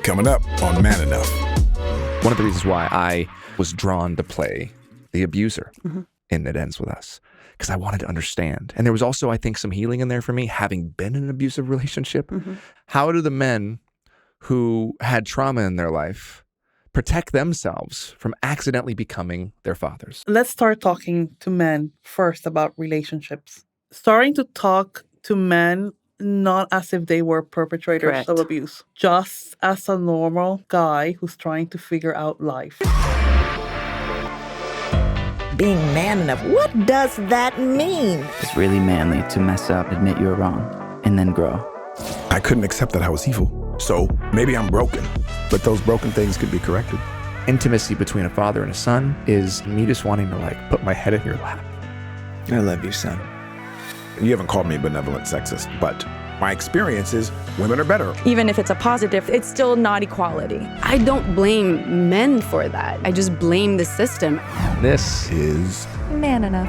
Coming up on Man Enough. One of the reasons why I was drawn to play the abuser in It Ends With Us, because I wanted to understand. And there was also, I think, some healing in there for me, having been in an abusive relationship. How do the men who had trauma in their life protect themselves from accidentally becoming their fathers? Let's start talking to men first about relationships. Starting to talk to men not as if they were perpetrators of abuse, just as a normal guy who's trying to figure out life. Being man enough, what does that mean? It's really manly to mess up, admit you're wrong, and then grow. I couldn't accept that I was evil. So maybe I'm broken, but those broken things could be corrected. Intimacy between a father and a son is me just wanting to put my head in your lap. I love you, son. You haven't called me benevolent sexist, but my experience is women are better. Even if it's a positive, it's still not equality. I don't blame men for that. I just blame the system. This is Man Enough.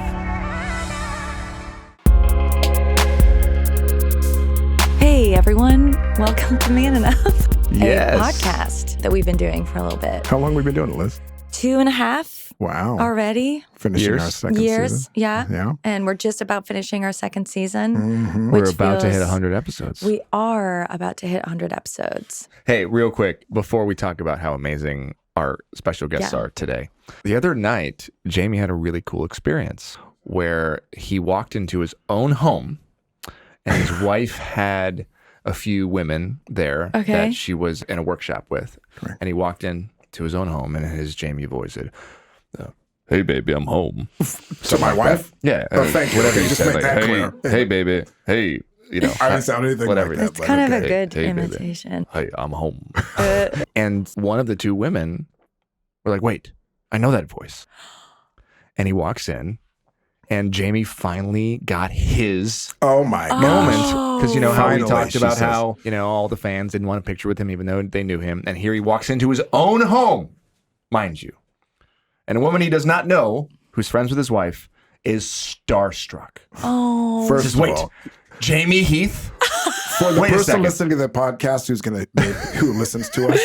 Hey everyone, welcome to Man Enough, Yes. a podcast that we've been doing for a little bit. How long have we been doing it, Liz? 2.5 Wow. already. Finishing Years. our second Years, season. yeah. Yeah. And we're just about finishing our second season. Mm-hmm. which We're about to hit feels- 100 episodes. We are about to hit 100 episodes. Hey, real quick, before we talk about how amazing our special guests Yeah. are today. The other night, Jamey had a really cool experience where he walked into his own home and his wife had a few women there that she was in a workshop with. Correct. And he walked in to his own home and his Jamey voice said, "Hey, baby, I'm home." To my wife? Yeah. Oh, thank you. Whatever Okay, you just said. make that hey, clear. hey, baby. Hey, you know. I didn't sound anything whatever. like that. It's but kind of okay. a good Hey, baby. imitation. Hey, I'm home. And one of the two women were like, "Wait, I know that voice." And he walks in, and Jamey finally got his Oh my gosh. moment. Because you know how we Finally, talked she about says. how, all the fans didn't want a picture with him even though they knew him. And here he walks into his own home, mind you. And a woman he does not know, who's friends with his wife, is starstruck. Oh. First Says, of "Wait, all, Jamey Heath?" for the Wait a person second. listening to the podcast who listens to us,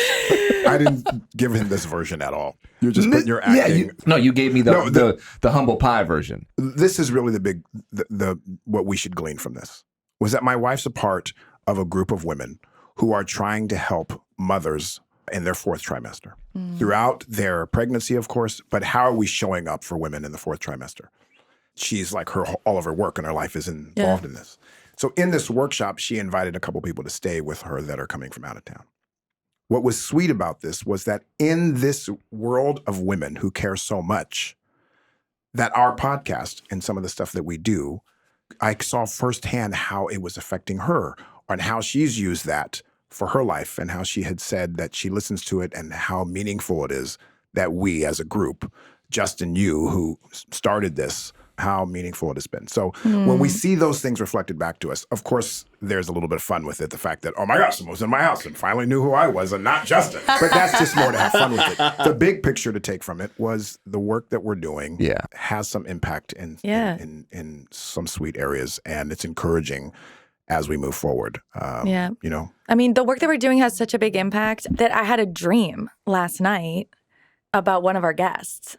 I didn't give him this version at all. You're just putting your acting. You gave me No, the humble pie version. This is really the what we should glean from this was that my wife's a part of a group of women who are trying to help mothers in their fourth trimester throughout their pregnancy, of course. But how are we showing up for women in the fourth trimester? She's like all of her work and her life is involved in this. So in this workshop, she invited a couple people to stay with her that are coming from out of town. What was sweet about this was that in this world of women who care so much, that our podcast and some of the stuff that we do, I saw firsthand how it was affecting her and how she's used that for her life and how she had said that she listens to it and how meaningful it is that we as a group, Justin, you who started this, how meaningful it has been. So when we see those things reflected back to us, of course, there's a little bit of fun with it. The fact that, oh my gosh, someone was in my house and finally knew who I was and not Justin. But that's just more to have fun with it. The big picture to take from it was the work that we're doing has some impact in some sweet areas. And it's encouraging as we move forward. You know? I mean, the work that we're doing has such a big impact that I had a dream last night about one of our guests.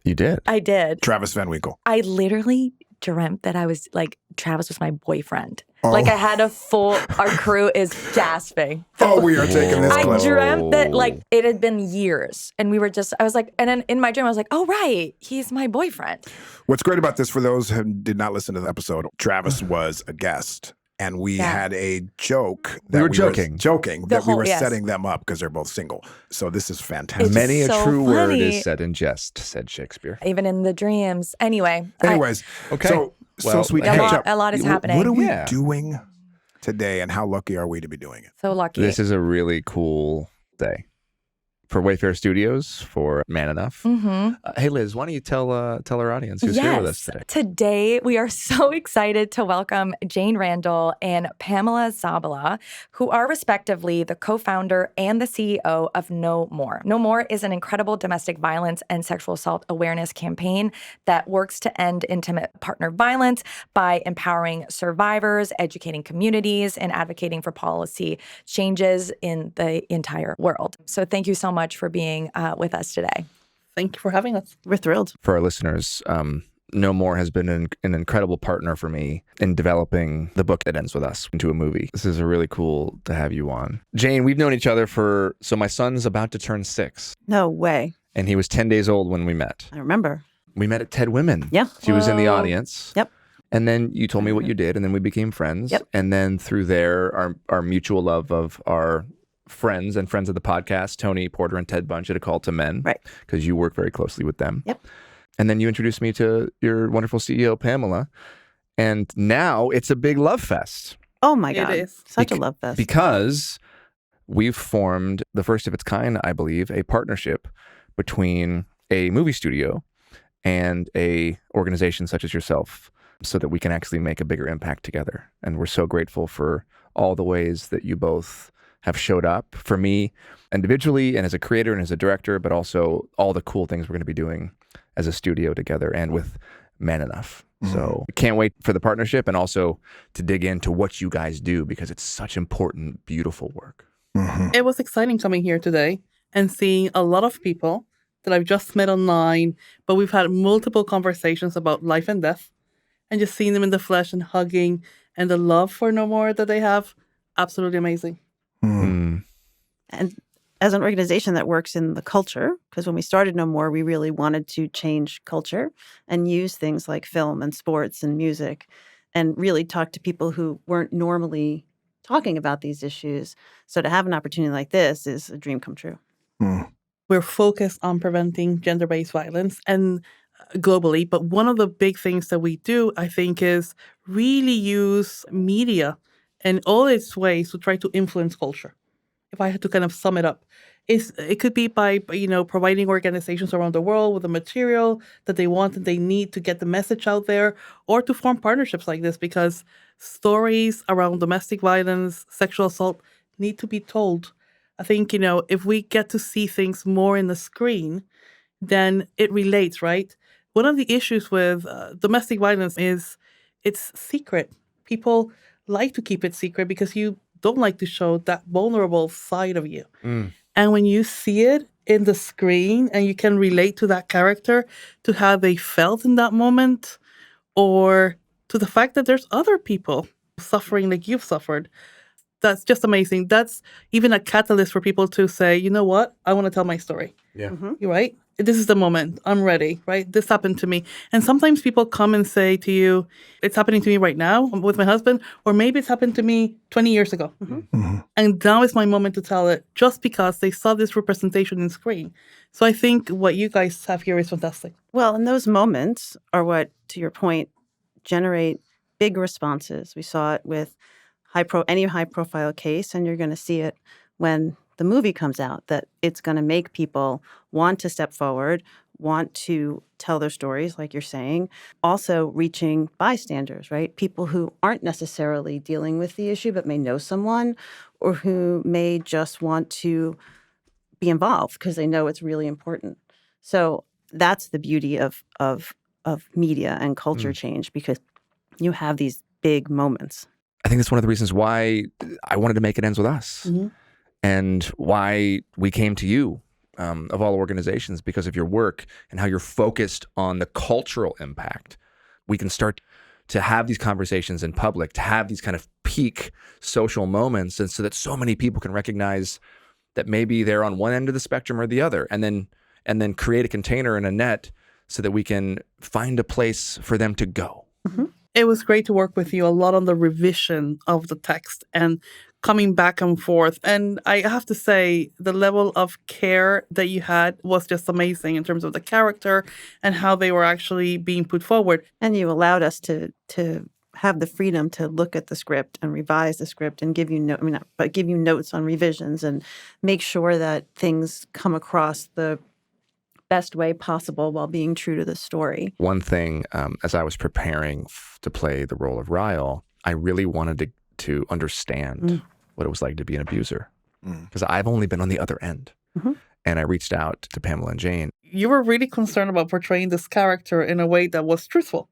You did. I did. Travis Van Winkle. I literally dreamt that I was Travis was my boyfriend. Oh. Like I had our crew is gasping. Oh, we are taking this I clip. dreamt that it had been years and I was like, and then in my dream, I was like, oh, right, he's my boyfriend. What's great about this, for those who did not listen to the episode, Travis was a guest. And we had a joke that we were joking that we were setting them up because they're both single. So this is fantastic. It's Many so a true word funny. is said in jest, said Shakespeare. Even in the dreams. Anyways, Okay. So sweet to a catch lot, up. a lot is happening. What are we doing today and how lucky are we to be doing it? So lucky. This is a really cool day for Wayfair Studios, for Man Enough. Hey, Liz, why don't you tell our audience who's here with us today? Today, we are so excited to welcome Jane Randel and Pamela Zaballa, who are respectively the co-founder and the CEO of No More. No More is an incredible domestic violence and sexual assault awareness campaign that works to end intimate partner violence by empowering survivors, educating communities, and advocating for policy changes in the entire world. So thank you so much for being with us today. Thank you for having us. We're thrilled. For our listeners, No More has been an incredible partner for me in developing the book that ends with us into a movie. This is really cool to have you on. Jane, we've known each other so my son's about to turn 6. No way. And he was 10 days old when we met. I remember. We met at TED Women. Yeah. She was in the audience. Yep. And then you told me what you did, and then we became friends. Yep. And then through there, our mutual love of our friends and friends of the podcast, Tony Porter and Ted Bunch at A Call to Men. Right. Because you work very closely with them. Yep. And then you introduced me to your wonderful CEO, Pamela. And now it's a big love fest. Oh my God. It is. Such a love fest. Because we've formed the first of its kind, I believe, a partnership between a movie studio and a organization such as yourself, so that we can actually make a bigger impact together. And we're so grateful for all the ways that you both have showed up for me individually and as a creator and as a director, but also all the cool things we're going to be doing as a studio together and with Man Enough. So can't wait for the partnership and also to dig into what you guys do, because it's such important, beautiful work. It was exciting coming here today and seeing a lot of people that I've just met online, but we've had multiple conversations about life and death, and just seeing them in the flesh and hugging and the love for No More that they have. Absolutely amazing. And as an organization that works in the culture, because when we started No More, we really wanted to change culture and use things like film and sports and music and really talk to people who weren't normally talking about these issues. So to have an opportunity like this is a dream come true. We're focused on preventing gender-based violence and globally, but one of the big things that we do, I think, is really use media in all its ways to try to influence culture. If I had to kind of sum it up, it could be by providing organizations around the world with the material that they want and they need to get the message out there, or to form partnerships like this, because stories around domestic violence, sexual assault need to be told. I think, if we get to see things more in the screen, then it relates, right? One of the issues with domestic violence is it's secret. People like to keep it secret because you don't like to show that vulnerable side of you. And when you see it in the screen and you can relate to that character, to how they felt in that moment, or to the fact that there's other people suffering like you've suffered, that's just amazing. That's even a catalyst for people to say, you know what? I want to tell my story. Yeah. You're right. This is the moment. I'm ready, right? This happened to me. And sometimes people come and say to you, it's happening to me right now with my husband, or maybe it's happened to me 20 years ago. And now is my moment to tell it, just because they saw this representation in screen. So I think what you guys have here is fantastic. Well, and those moments are what, to your point, generate big responses. We saw it with any high-profile case, and you're going to see it when the movie comes out, that it's going to make people want to step forward, want to tell their stories, like you're saying. Also reaching bystanders, right? People who aren't necessarily dealing with the issue, but may know someone, or who may just want to be involved because they know it's really important. So that's the beauty of media and culture change, because you have these big moments. I think that's one of the reasons why I wanted to make It Ends With Us. And why we came to you, of all organizations, because of your work and how you're focused on the cultural impact. We can start to have these conversations in public, to have these kind of peak social moments, and so that so many people can recognize that maybe they're on one end of the spectrum or the other, and then create a container and a net so that we can find a place for them to go. It was great to work with you a lot on the revision of the text and coming back and forth. And I have to say, the level of care that you had was just amazing in terms of the character and how they were actually being put forward. And you allowed us to have the freedom to look at the script and revise the script and give you give you notes on revisions and make sure that things come across the best way possible while being true to the story. One thing, as I was preparing to play the role of Ryle, I really wanted to understand what it was like to be an abuser, because I've only been on the other end. And I reached out to Pamela and Jane. You were really concerned about portraying this character in a way that was truthful.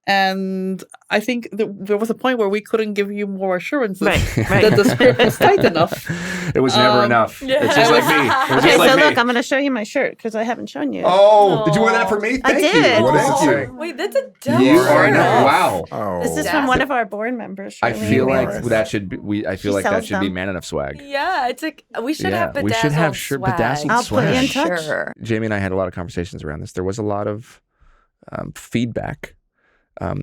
And I think there was a point where we couldn't give you more assurances that the script was tight enough. It was never enough. It's just like me. It was Okay, just like so me. look, I'm going to show you my shirt because I haven't shown you. Oh, did you wear that for me? Thank did. you. What is Thank it? you. Wait, that's a dope You are shirt. wow. Oh. This is from one of our board members. I Charlene feel like Reyes. that should be. I feel She like that sells should be them. man enough swag. Yeah, it's like we should have bedazzled we should have swag. bedazzled I'll put you in swag. touch. Sure. Jamie and I had a lot of conversations around this. There was a lot of feedback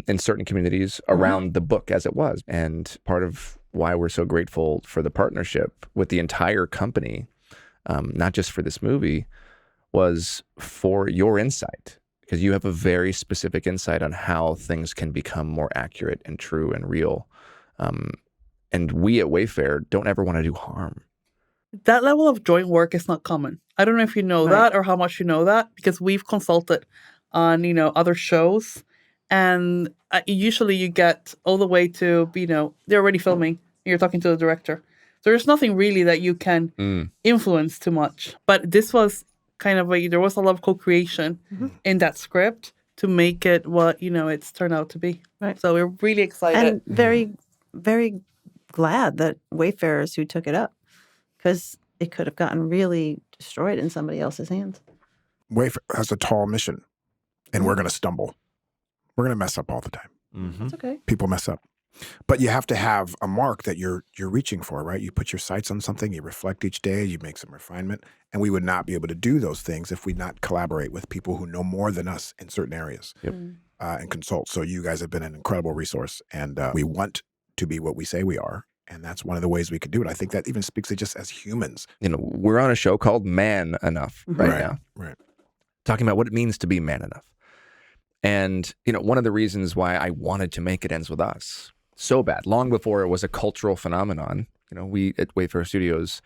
in certain communities around the book as it was. And part of why we're so grateful for the partnership with the entire company, not just for this movie, was for your insight, because you have a very specific insight on how things can become more accurate and true and real. And we at Wayfair don't ever want to do harm. That level of joint work is not common. I don't know if you know that or how much you know that, because we've consulted on, other shows. And usually you get all the way to, they're already filming. And you're talking to the director. So there's nothing really that you can influence too much. But this was kind of there was a lot of co-creation in that script to make it what, it's turned out to be. Right. So we're really excited. And very, very glad that Wayfarers who took it up, because it could have gotten really destroyed in somebody else's hands. Wayfair has a tall mission, and we're going to stumble. We're going to mess up all the time. That's okay. People mess up. But you have to have a mark that you're reaching for, right? You put your sights on something, you reflect each day, you make some refinement, and we would not be able to do those things if we not collaborate with people who know more than us in certain areas and consult. So you guys have been an incredible resource, and we want to be what we say we are, and that's one of the ways we could do it. I think that even speaks to just as humans. We're on a show called Man Enough right now, Right. talking about what it means to be man enough. And, one of the reasons why I wanted to make It Ends With Us so bad, long before it was a cultural phenomenon, we at Wayfair Studios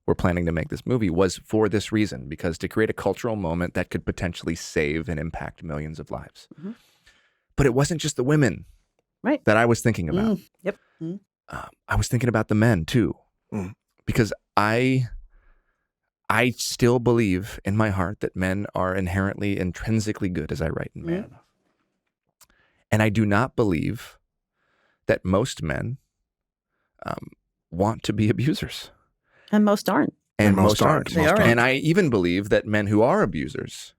were planning to make this movie, was for this reason, because to create a cultural moment that could potentially save and impact millions of lives. But it wasn't just the women that I was thinking about. Yep. I was thinking about the men too, because I still believe in my heart that men are inherently, intrinsically good, as I write in Man Enough. And I do not believe that most men want to be abusers. And most aren't. And most aren't. They aren't. And I even believe that men who are abusers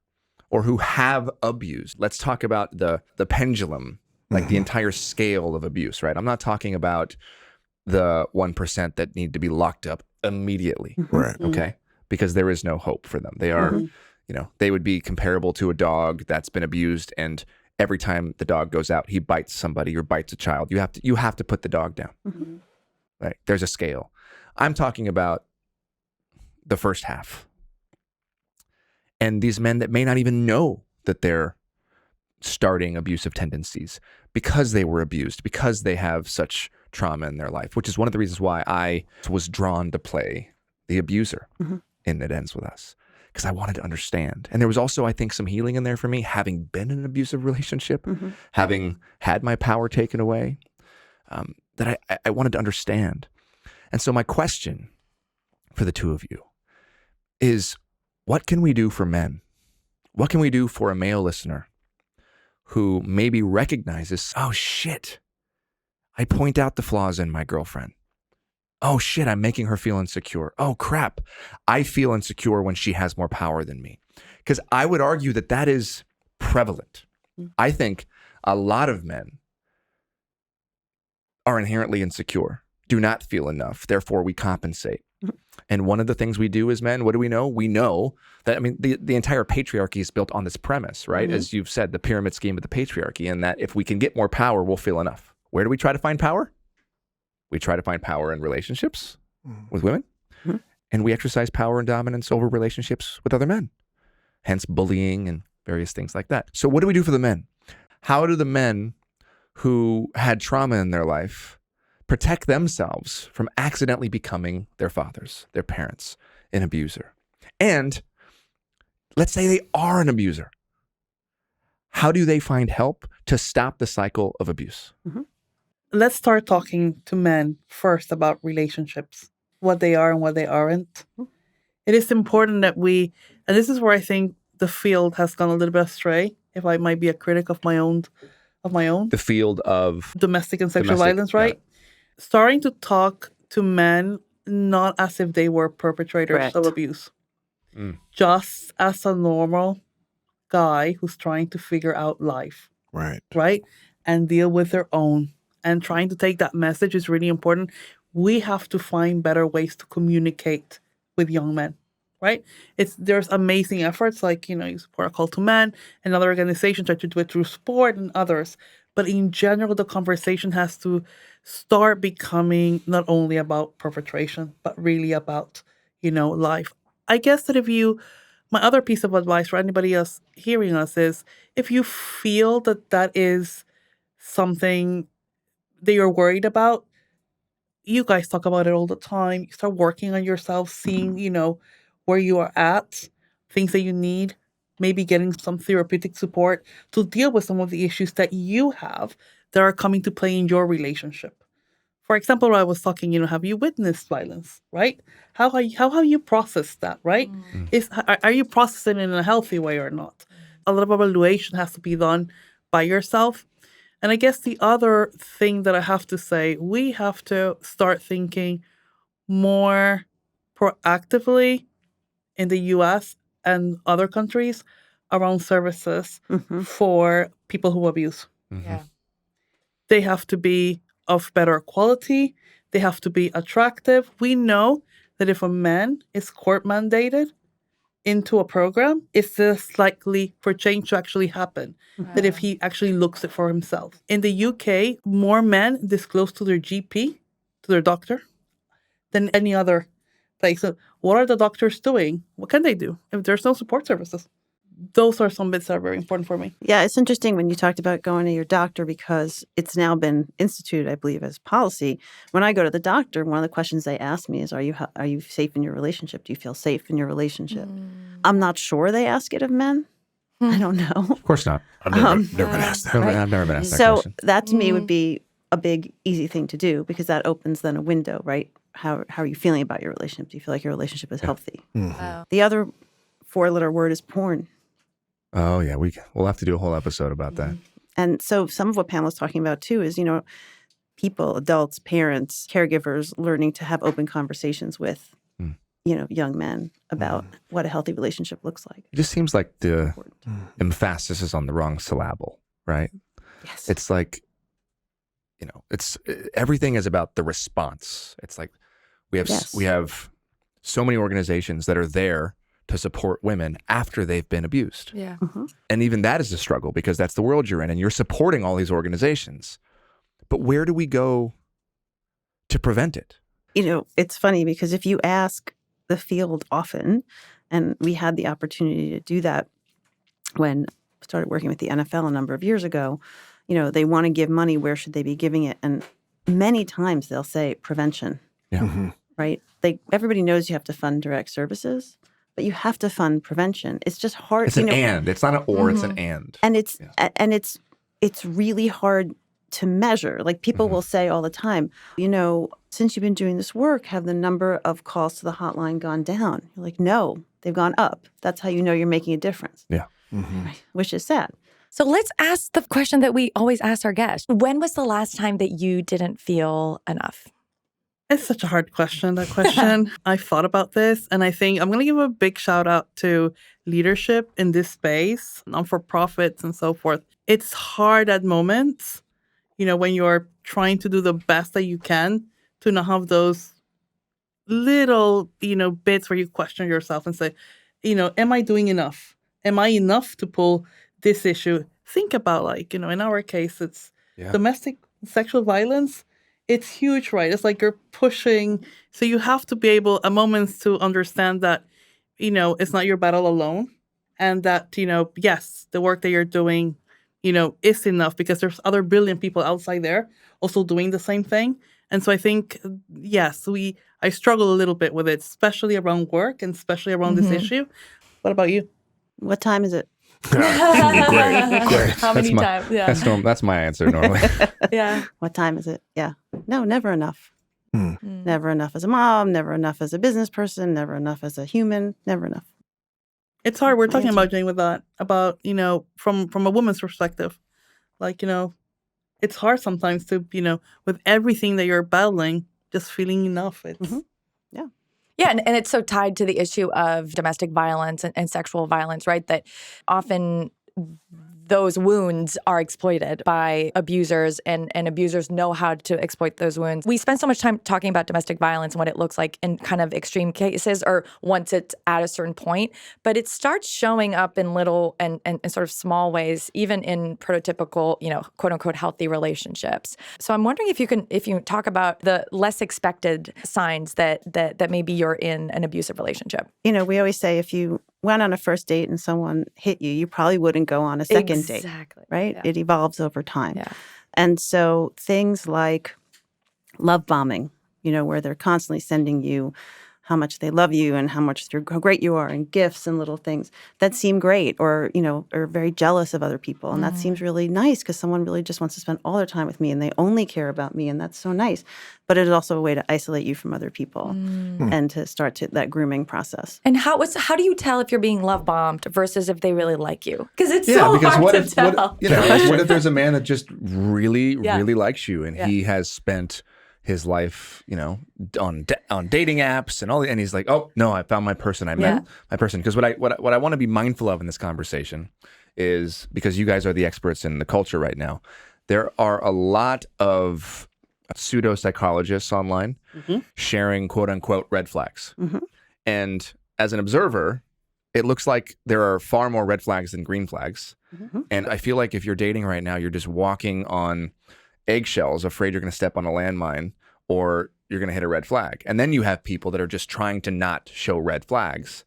or who have abused, let's talk about the pendulum, like the entire scale of abuse, right? I'm not talking about the 1% that need to be locked up immediately. Right. Okay. Because there is no hope for them. They are, they would be comparable to a dog that's been abused, and every time the dog goes out, he bites somebody or bites a child. You have to put the dog down. Right? There's a scale. I'm talking about the first half. And these men that may not even know that they're starting abusive tendencies because they were abused, because they have such trauma in their life, which is one of the reasons why I was drawn to play the abuser in It Ends With Us, because I wanted to understand. And there was also, I think, some healing in there for me, having been in an abusive relationship, having had my power taken away, that I wanted to understand. And so my question for the two of you is, what can we do for men? What can we do for a male listener who maybe recognizes, oh shit, I point out the flaws in my girlfriend. Oh shit, I'm making her feel insecure. Oh crap, I feel insecure when she has more power than me. Because I would argue that that is prevalent. I think a lot of men are inherently insecure, do not feel enough, therefore we compensate. And one of the things we do as men, what do we know? We know that, the entire patriarchy is built on this premise, right? As you've said, the pyramid scheme of the patriarchy, and that if we can get more power, we'll feel enough. Where do we try to find power? We try to find power in relationships with women, and we exercise power and dominance over relationships with other men, hence bullying and various things like that. So what do we do for the men? How do the men who had trauma in their life protect themselves from accidentally becoming their fathers, their parents, an abuser. And let's say they are an abuser. How do they find help to stop the cycle of abuse? Let's start talking to men first about relationships, what they are and what they aren't. It is important that and this is where I think the field has gone a little bit astray, if I might be a critic of my own. The field of domestic and sexual violence, right? Starting to talk to men not as if they were perpetrators of abuse. Just as a normal guy who's trying to figure out life. Right? And deal with their own. And trying to take that message is really important. We have to find better ways to communicate with young men. Right? There's amazing efforts like, you support A Call to Men and other organizations try to do it through sport and others. But in general, the conversation has to start becoming not only about perpetration, but really about, life. I guess that my other piece of advice for anybody else hearing us is if you feel that is something that you're worried about, you guys talk about it all the time. You start working on yourself, seeing, where you are at, things that you need, maybe getting some therapeutic support to deal with some of the issues that you have that are coming to play in your relationship. For example, when I was talking, have you witnessed violence, right? How have you processed that, right? Are you processing it in a healthy way or not? A lot of evaluation has to be done by yourself. And I guess the other thing that I have to say, we have to start thinking more proactively in the US and other countries around services for people who abuse. Yeah. They have to be of better quality. They have to be attractive. We know that if a man is court mandated into a program, it's less likely for change to actually happen than if he actually looks it for himself. In the UK, more men disclose to their GP, to their doctor, than any other place. So what are the doctors doing? What can they do if there's no support services? Those are some bits that are very important for me. Yeah, it's interesting when you talked about going to your doctor because it's now been instituted, I believe, as policy. When I go to the doctor, one of the questions they ask me is, are you safe in your relationship? Do you feel safe in your relationship? I'm not sure they ask it of men. I don't know. Of course not. I've never been asked that. I've never been asked that So question. that to me would be a big, easy thing to do because that opens then a window, right? How are you feeling about your relationship? Do you feel like your relationship is healthy? Wow. The other four-letter word is porn. Oh, yeah. We'll have to do a whole episode about that. And so some of what Pamela's talking about, too, is, people, adults, parents, caregivers learning to have open conversations with, young men about what a healthy relationship looks like. It just seems like the emphasis is on the wrong syllable, right? Yes. It's like, it's everything is about the response. It's like we have so many organizations that are there to support women after they've been abused. Yeah. And even that is a struggle because that's the world you're in and you're supporting all these organizations. But where do we go to prevent it? It's funny because if you ask the field often, and we had the opportunity to do that when I started working with the NFL a number of years ago, they want to give money, where should they be giving it? And many times they'll say prevention, right? Everybody knows you have to fund direct services, but you have to fund prevention. It's just hard. It's an and. It's not an or, it's an and. And it's really hard to measure. Like people will say all the time, since you've been doing this work, have the number of calls to the hotline gone down? You're like, no, they've gone up. That's how you know you're making a difference. Yeah. Right? Which is sad. So let's ask the question that we always ask our guests. When was the last time that you didn't feel enough? It's such a hard question, that question. I thought about this, and I think I'm going to give a big shout out to leadership in this space, non-for-profits and so forth. It's hard at moments, when you're trying to do the best that you can to not have those little, bits where you question yourself and say, am I doing enough? Am I enough to pull this issue? Think about in our case, it's domestic sexual violence. It's huge, right? It's like you're pushing. So you have to be able at moments to understand that, it's not your battle alone. And that, yes, the work that you're doing is enough, because there's other brilliant people outside there also doing the same thing. And so I think, yes, I struggle a little bit with it, especially around work and especially around this issue. What about you? What time is it? Great. How many times? Yeah. That's my answer normally. Yeah. What time is it? Yeah. No, never enough. Hmm. Never enough as a mom, never enough as a business person, never enough as a human, never enough. It's hard. We're My talking answer. about, Jane, with that, about, from a woman's perspective. Like, it's hard sometimes to, with everything that you're battling, just feeling enough. It's Yeah, and it's so tied to the issue of domestic violence and sexual violence, right? That often those wounds are exploited by abusers, and abusers know how to exploit those wounds. We spend so much time talking about domestic violence and what it looks like in kind of extreme cases or once it's at a certain point, but it starts showing up in little and sort of small ways, even in prototypical, quote unquote, healthy relationships. So I'm wondering if you can talk about the less expected signs that maybe you're in an abusive relationship. We always say if you went on a first date and someone hit you, you probably wouldn't go on a second date. Exactly. Right? Yeah. It evolves over time. Yeah. And so things like love bombing, where they're constantly sending you how much they love you and how great you are, and gifts and little things that seem great, or, are very jealous of other people. And that seems really nice because someone really just wants to spend all their time with me and they only care about me. And that's so nice. But it is also a way to isolate you from other people and to start that grooming process. And how do you tell if you're being love bombed versus if they really like you? Because it's so hard to tell. What if there's a man that just really, really likes you, and he has spent his life, on dating apps and all, and he's like, oh no, I found my person. I met my person. Because what I want to be mindful of in this conversation is, because you guys are the experts in the culture right now, there are a lot of pseudo psychologists online sharing quote unquote red flags, and as an observer, it looks like there are far more red flags than green flags. And I feel like if you're dating right now, you're just walking on eggshells, afraid you're going to step on a landmine or you're going to hit a red flag. And then you have people that are just trying to not show red flags.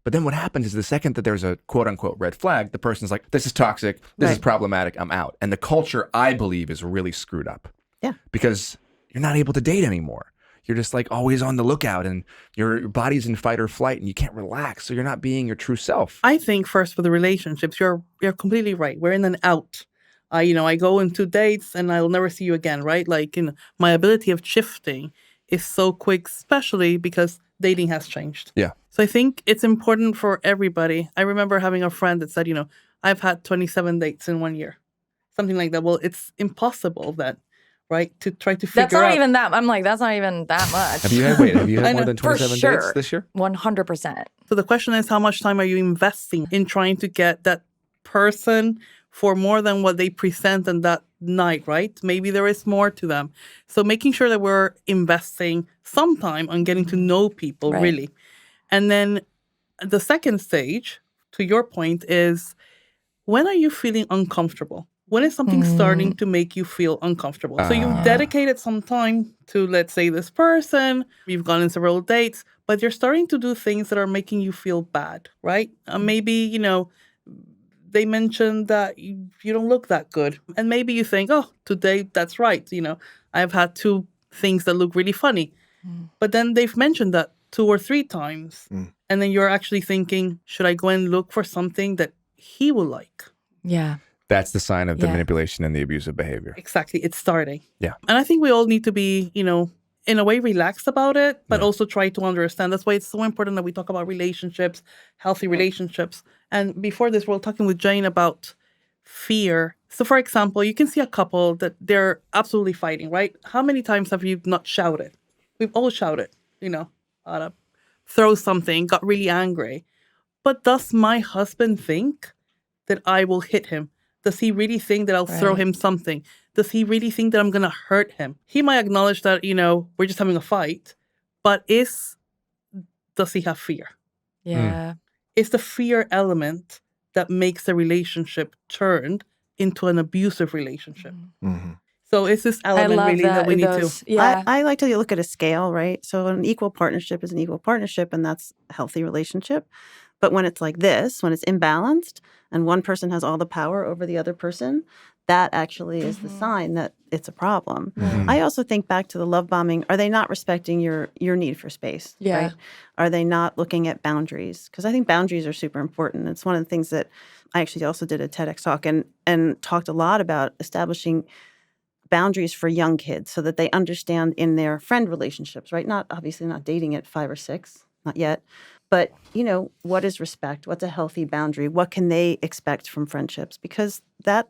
But then what happens is the second that there's a quote unquote red flag, the person's like, this is toxic, this is problematic, I'm out. And the culture, I believe, is really screwed up. Yeah. Because you're not able to date anymore. You're just like always on the lookout, and your body's in fight or flight and you can't relax. So you're not being your true self. I think first for the relationships, you're completely right. We're in and out. I go into dates and I'll never see you again, right? Like, my ability of shifting is so quick, especially because dating has changed. Yeah. So I think it's important for everybody. I remember having a friend that said, I've had 27 dates in 1 year, something like that. Well, it's impossible then, right? To try to figure out. That's not even that. I'm like, that's not even that much. Have you had more than 27 dates this year? 100%. So the question is, how much time are you investing in trying to get that person for more than what they present on that night, right? Maybe there is more to them. So making sure that we're investing some time on getting to know people, really. And then the second stage, to your point, is when are you feeling uncomfortable? When is something starting to make you feel uncomfortable? So you've dedicated some time to, let's say, this person, you've gone on several dates, but you're starting to do things that are making you feel bad, right? Maybe, they mentioned that you don't look that good. And maybe you think, oh, today, that's right. I've had 2 things that look really funny. But then they've mentioned that 2 or 3 times. And then you're actually thinking, should I go and look for something that he will like? Yeah. That's the sign of the manipulation and the abusive behavior. Exactly. It's starting. Yeah. And I think we all need to be, in a way relaxed about it, but also try to understand. That's why it's so important that we talk about relationships, healthy relationships. And before this, we were talking with Jane about fear. So for example, you can see a couple that they're absolutely fighting, right? How many times have you not shouted? We've all shouted, throw something, got really angry. But does my husband think that I will hit him? Does he really think that I'll throw him something? Does he really think that I'm going to hurt him? He might acknowledge that, we're just having a fight, but does he have fear? Yeah. It's the fear element that makes the relationship turned into an abusive relationship. So it's this element that we need to. Yeah. I like to look at a scale, right? So an equal partnership is an equal partnership, and that's a healthy relationship. But when it's like this, when it's imbalanced and one person has all the power over the other person, that actually is the sign that it's a problem. I also think back to the love bombing. Are they not respecting your need for space? Yeah. Right? Are they not looking at boundaries? Because I think boundaries are super important. It's one of the things that I actually also did a TEDx talk and talked a lot about establishing boundaries for young kids so that they understand in their friend relationships, right? Obviously not dating at 5 or 6, not yet. But, what is respect? What's a healthy boundary? What can they expect from friendships? Because that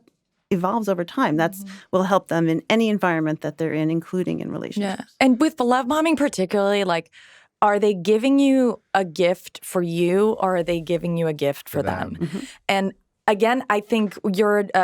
evolves over time. That's will help them in any environment that they're in, including in relationships. Yeah. And with the love bombing particularly, like, are they giving you a gift for you or are they giving you a gift for them? And again, I think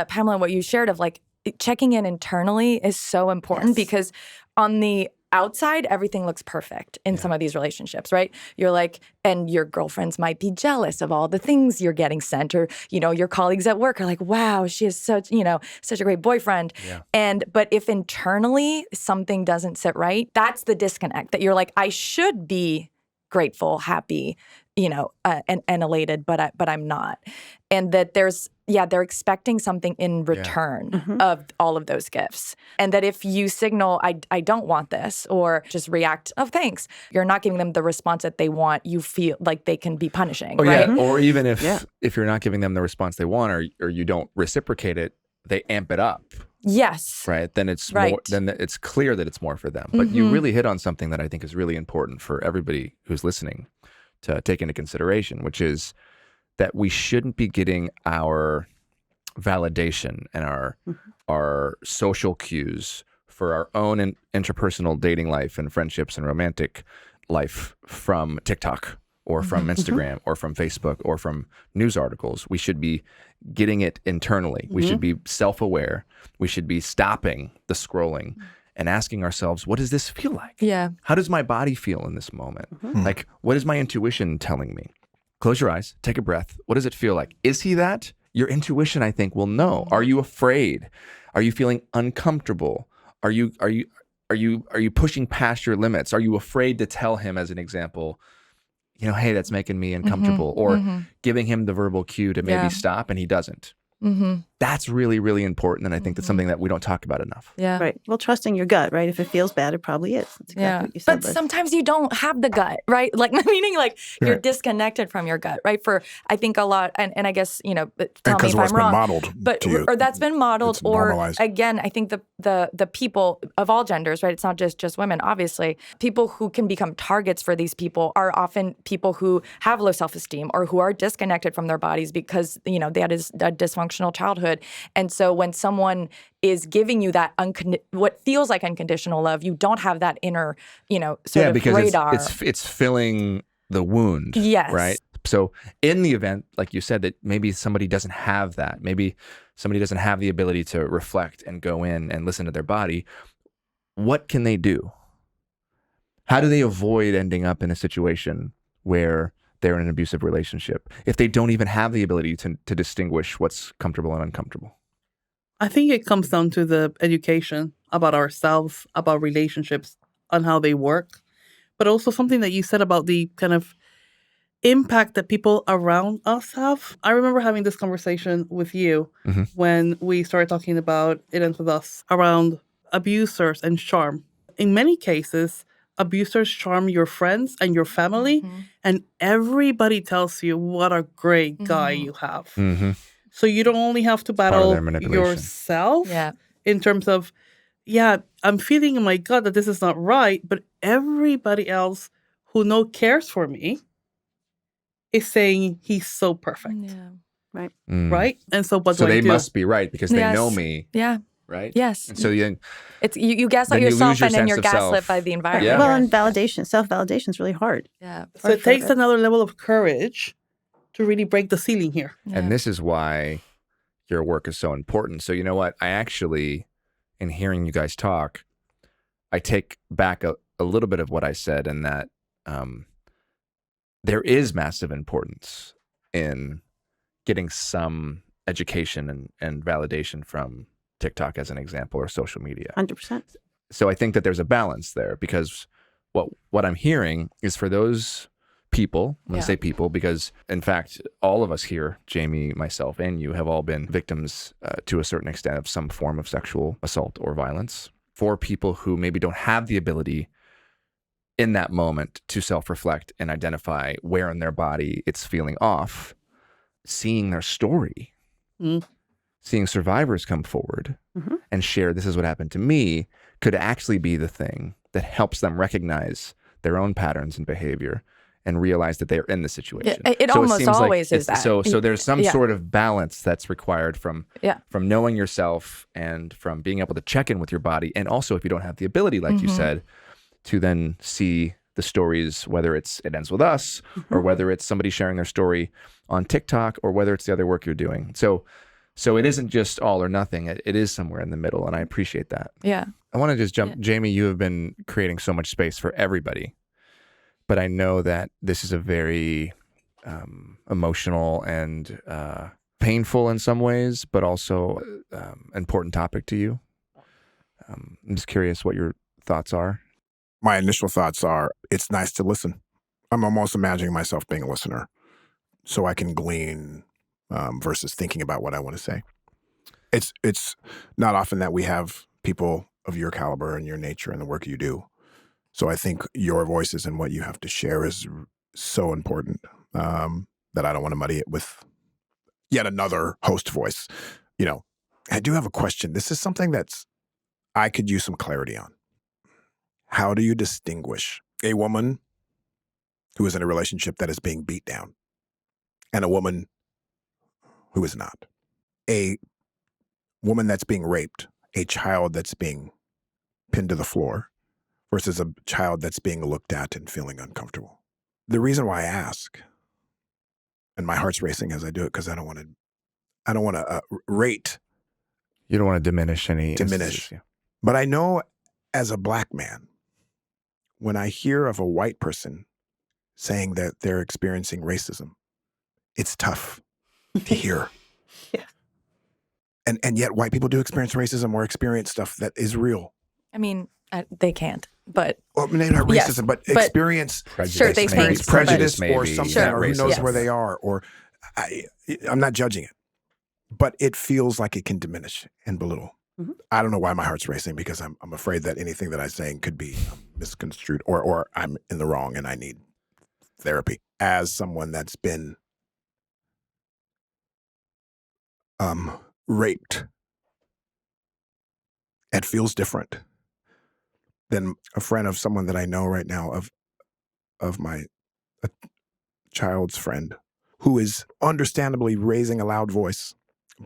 Pamela, what you shared of like checking in internally is so important because on the outside, everything looks perfect in some of these relationships, right? You're like, and your girlfriends might be jealous of all the things you're getting sent, or, your colleagues at work are like, wow, she is such a great boyfriend. Yeah. But if internally something doesn't sit right, that's the disconnect that you're like, I should be grateful, happy, and elated, but I'm not. And that they're expecting something in return of all of those gifts. And that if you signal, I don't want this, or just react, oh, thanks, you're not giving them the response that they want, you feel like they can be punishing, right? Yeah. Or even if you're not giving them the response they want or you don't reciprocate it, they amp it up. Yes. Right. Then it's more, then it's clear that it's more for them. But you really hit on something that I think is really important for everybody who's listening to take into consideration, which is that we shouldn't be getting our validation and our social cues for our own interpersonal dating life and friendships and romantic life from TikTok or from Instagram or from Facebook or from news articles. We should be getting it internally. We should be self-aware. We should be stopping the scrolling and asking ourselves, what does this feel like? Yeah. How does my body feel in this moment? Like, what is my intuition telling me? Close your eyes, take a breath. What does it feel like? Is he that? Your intuition, I think, will know. Are you afraid? Are you feeling uncomfortable? Are you pushing past your limits? Are you afraid to tell him, as an example, hey, that's making me uncomfortable, or giving him the verbal cue to maybe stop and he doesn't? That's really, really important. And I think that's something that we don't talk about enough. Yeah. Right. Well, trusting your gut, right? If it feels bad, it probably is. That's exactly what you said. But sometimes you don't have the gut, right? Like, meaning like you're disconnected from your gut, right? For, I think a lot, and I guess, tell me if I'm wrong. Modeled but, to you. or that's been modeled, It's or normalized. again, I think the people of all genders, right? It's not just women, obviously. People who can become targets for these people are often people who have low self-esteem or who are disconnected from their bodies because, they had a dysfunctional childhood. And so when someone is giving you that what feels like unconditional love, you don't have that inner, sort of because radar. it's filling the wound. Yes. Right. So in the event, like you said, that maybe somebody doesn't have that, maybe somebody doesn't have the ability to reflect and go in and listen to their body, what can they do? How do they avoid ending up in a situation where they're in an abusive relationship if they don't even have the ability to distinguish what's comfortable and uncomfortable? I think it comes down to the education about ourselves, about relationships, on how they work, but also something that you said about the kind of impact that people around us have. I remember having this conversation with you when we started talking about It Ends With Us around abusers and charm. In many cases, abusers charm your friends and your family, and everybody tells you what a great guy you have. So you don't only have to battle yourself in terms of, I'm feeling in my gut that this is not right, but everybody else who cares for me is saying he's so perfect. Yeah. Right. Right? And so what So do I they do? must be right because they know me. Yeah. Right? Yes. And so it's you gaslight then you yourself lose your and then sense you're of gaslit self. by the environment. Yeah. Well, and validation, self-validation is really hard. Yeah. So it takes another level of courage to really break the ceiling here. And this is why your work is so important. So you know what? I actually, in hearing you guys talk, I take back a little bit of what I said, in that there is massive importance in getting some education and validation from TikTok, as an example, or social media. 100%. So I think that there's a balance there, because what I'm hearing is, for those people. I'm going to say people because, in fact, all of us here, Jamey, myself, and you, have all been victims to a certain extent of some form of sexual assault or violence. For people who maybe don't have the ability in that moment to self-reflect and identify where in their body it's feeling off, seeing their story, seeing survivors come forward and share, this is what happened to me, could actually be the thing that helps them recognize their own patterns and behavior and realize that they're in the situation. It so almost it seems always like is that. So there's some sort of balance that's required from knowing yourself and from being able to check in with your body. And also, if you don't have the ability, like you said, to then see the stories, whether it's It Ends With Us or whether it's somebody sharing their story on TikTok or whether it's the other work you're doing. So it isn't just all or nothing. It is somewhere in the middle, and I appreciate that. Yeah. I want to just jump. Jamey, you have been creating so much space for everybody, but I know that this is a very emotional and painful in some ways, but also important topic to you. I'm just curious what your thoughts are. My initial thoughts are, it's nice to listen. I'm almost imagining myself being a listener so I can glean versus thinking about what I want to say. It's not often that we have people of your caliber and your nature and the work you do. So I think your voices and what you have to share is so important that I don't want to muddy it with yet another host voice. You know, I do have a question. This is something that's I could use some clarity on. How do you distinguish a woman who is in a relationship that is being beat down and a woman who is not? A woman that's being raped, a child that's being pinned to the floor versus a child that's being looked at and feeling uncomfortable. The reason why I ask, and my heart's racing as I do it, because I don't want to rate. You don't want to diminish any Diminish. instances, But I know as a black man, when I hear of a white person saying that they're experiencing racism, it's tough to hear. And yet white people do experience racism or experience stuff that is real. I mean, they can't, but... Well, maybe not racism, but experience prejudice. Sure, they experience think, prejudice maybe, or something, not or who knows racism. where they are. Or I'm not judging it, but it feels like it can diminish and belittle. I don't know why my heart's racing, because I'm afraid that anything that I'm saying could be misconstrued or I'm in the wrong and I need therapy. As someone that's been raped, it feels different than a friend of someone that I know right now of my child's friend who is understandably raising a loud voice,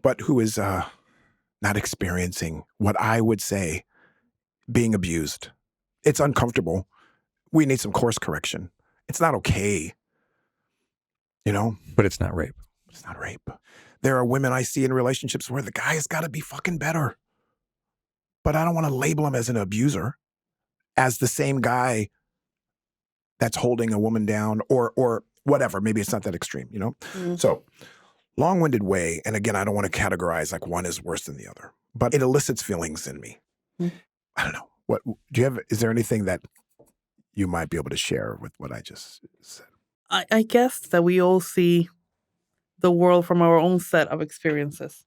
but who is not experiencing what I would say being abused. It's uncomfortable. We need some course correction. It's not okay. You know? But it's not rape. It's not rape. There are women I see in relationships where the guy has got to be fucking better. But I don't want to label him as an abuser, as the same guy that's holding a woman down or whatever. Maybe it's not that extreme, you know? So, long-winded way, and again, I don't want to categorize like one is worse than the other, but it elicits feelings in me. I don't know. What do you have? Is there anything that you might be able to share with what I just said? I guess that we all see the world from our own set of experiences.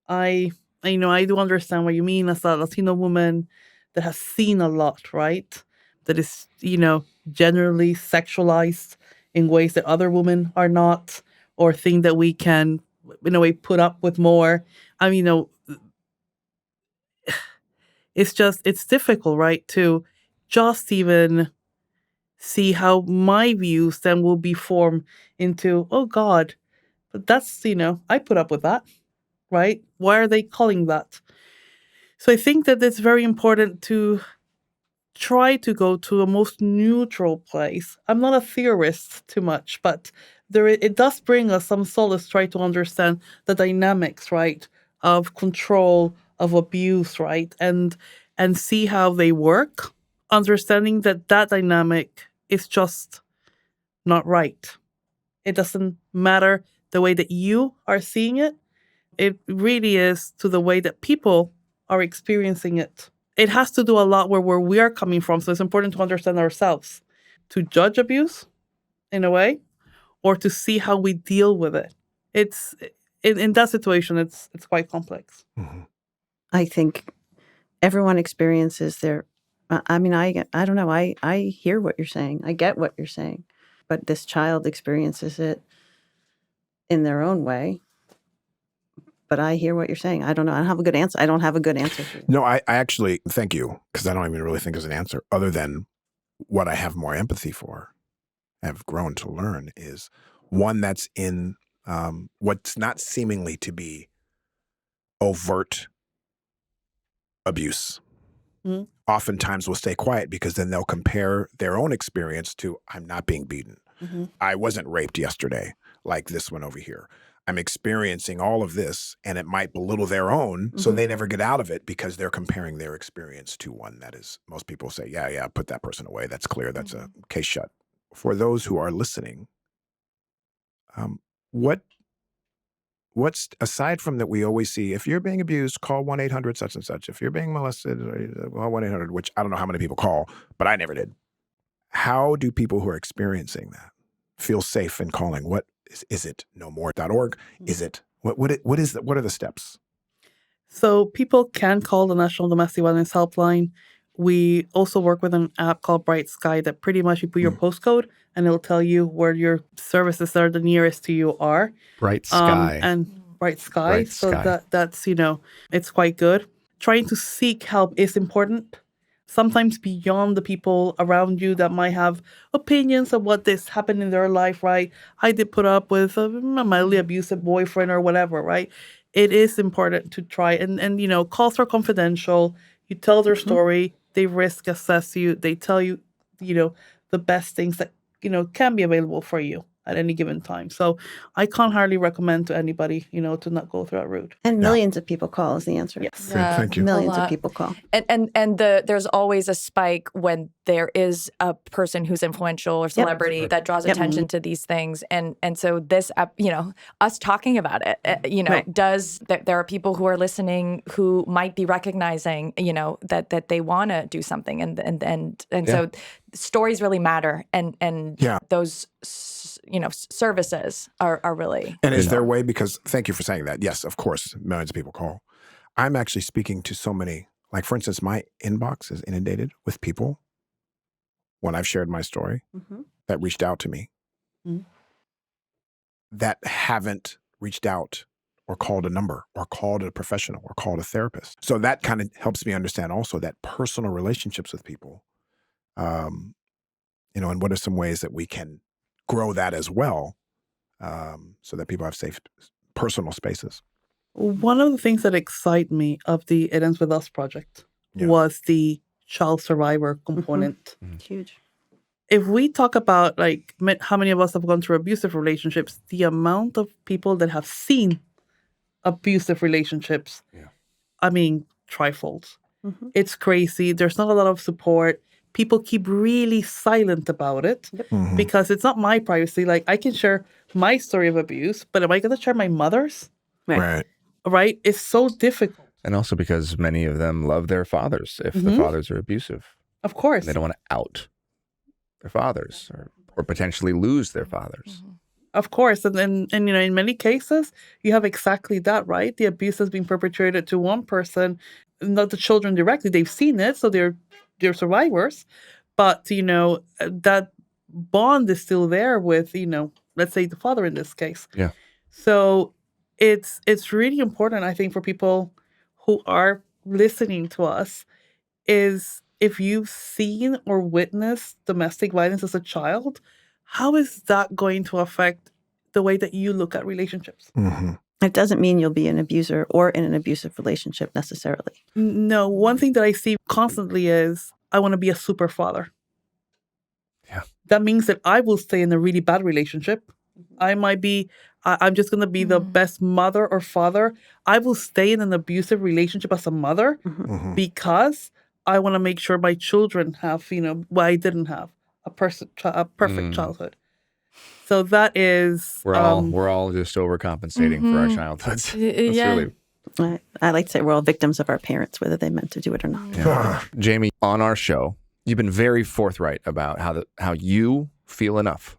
I do understand what you mean as a Latino woman that has seen a lot, right? That is, generally sexualized in ways that other women are not, or think that we can, in a way, put up with more. I mean, it's difficult, right? To just even see how my views then will be formed into, oh God, but that's, I put up with that, right? Why are they calling that? So I think that it's very important to try to go to a most neutral place. I'm not a theorist too much, but it does bring us some solace, try to understand the dynamics, right, of control, of abuse, right, and see how they work, understanding that dynamic is just not right. It doesn't matter the way that you are seeing it. It really is to the way that people are experiencing it. It has to do a lot where we are coming from. So it's important to understand ourselves. To judge abuse in a way, or to see how we deal with it. It's in that situation, it's quite complex. Mm-hmm. I think everyone experiences their. I mean, I don't know. I hear what you're saying. I get what you're saying, but this child experiences it in their own way. But I hear what you're saying. I don't know. I don't have a good answer. I don't have a good answer for you. No, I actually thank you, because I don't even really think there's an answer other than what I have more empathy for, have grown to learn, is one that's in what's not seemingly to be overt abuse. Mm-hmm. Oftentimes will stay quiet because then they'll compare their own experience to, I'm not being beaten. Mm-hmm. I wasn't raped yesterday like this one over here. I'm experiencing all of this, and it might belittle their own, so they never get out of it because they're comparing their experience to one that is, most people say, yeah, put that person away. That's clear. That's a case shut. For those who are listening, what's aside from that, we always see, if you're being abused, call 1-800 such and such. If you're being molested, call 1-800, which I don't know how many people call, but I never did. How do people who are experiencing that feel safe in calling? What is it? nomore.org? Is it what are the steps? So people can call the National Domestic Violence Helpline. We also work with an app called Bright Sky that pretty much you put your postcode and it'll tell you where your services that are the nearest to you are. Bright Sky. And Bright Sky. Bright So Sky. that's, it's quite good. Trying to seek help is important. Sometimes beyond the people around you that might have opinions of what this happened in their life, right? I did put up with a mildly abusive boyfriend or whatever, right? It is important to try and calls are confidential. You tell their story, they risk assess you, they tell you, the best things that, can be available for you at any given time. So I can't hardly recommend to anybody, to not go through that route. And millions of people call is the answer. Yes. Great, thank you. Millions of people call. And there's always a spike when there is a person who's influential or celebrity that draws attention to these things. And so this, us talking about it, there are people who are listening who might be recognizing, that they want to do something. And so stories really matter. And those, services are really. And is there a way, because thank you for saying that. Yes, of course, millions of people call. I'm actually speaking to so many, like for instance, my inbox is inundated with people when I've shared my story that reached out to me that haven't reached out or called a number or called a professional or called a therapist. So that kind of helps me understand also that personal relationships with people, and what are some ways that we can grow that as well, so that people have safe personal spaces. One of the things that excite me of the It Ends With Us project was the child survivor component. Huge. If we talk about how many of us have gone through abusive relationships, the amount of people that have seen abusive relationships, trifolds. It's crazy. There's not a lot of support. People keep really silent about it because it's not my privacy. Like, I can share my story of abuse, but am I going to share my mother's? Right? It's so difficult. And also because many of them love their fathers if the fathers are abusive. Of course. They don't want to out their fathers or potentially lose their fathers. Of course. And in many cases, you have exactly that, right? The abuse has been perpetrated to one person, not the children directly. They've seen it, so they're survivors. But, that bond is still there with, let's say the father in this case. Yeah. So it's really important, I think, for people who are listening to us, is if you've seen or witnessed domestic violence as a child, how is that going to affect the way that you look at relationships? It doesn't mean you'll be an abuser or in an abusive relationship necessarily. No, one thing that I see constantly is, I want to be a super father. Yeah. That means that I will stay in a really bad relationship. I might be, I'm just going to be the best mother or father. I will stay in an abusive relationship as a mother because I want to make sure my children have, what I didn't have, a perfect childhood. So that is... We're all just overcompensating for our childhoods. I like to say we're all victims of our parents, whether they meant to do it or not. Jamey, on our show, you've been very forthright about how you feel enough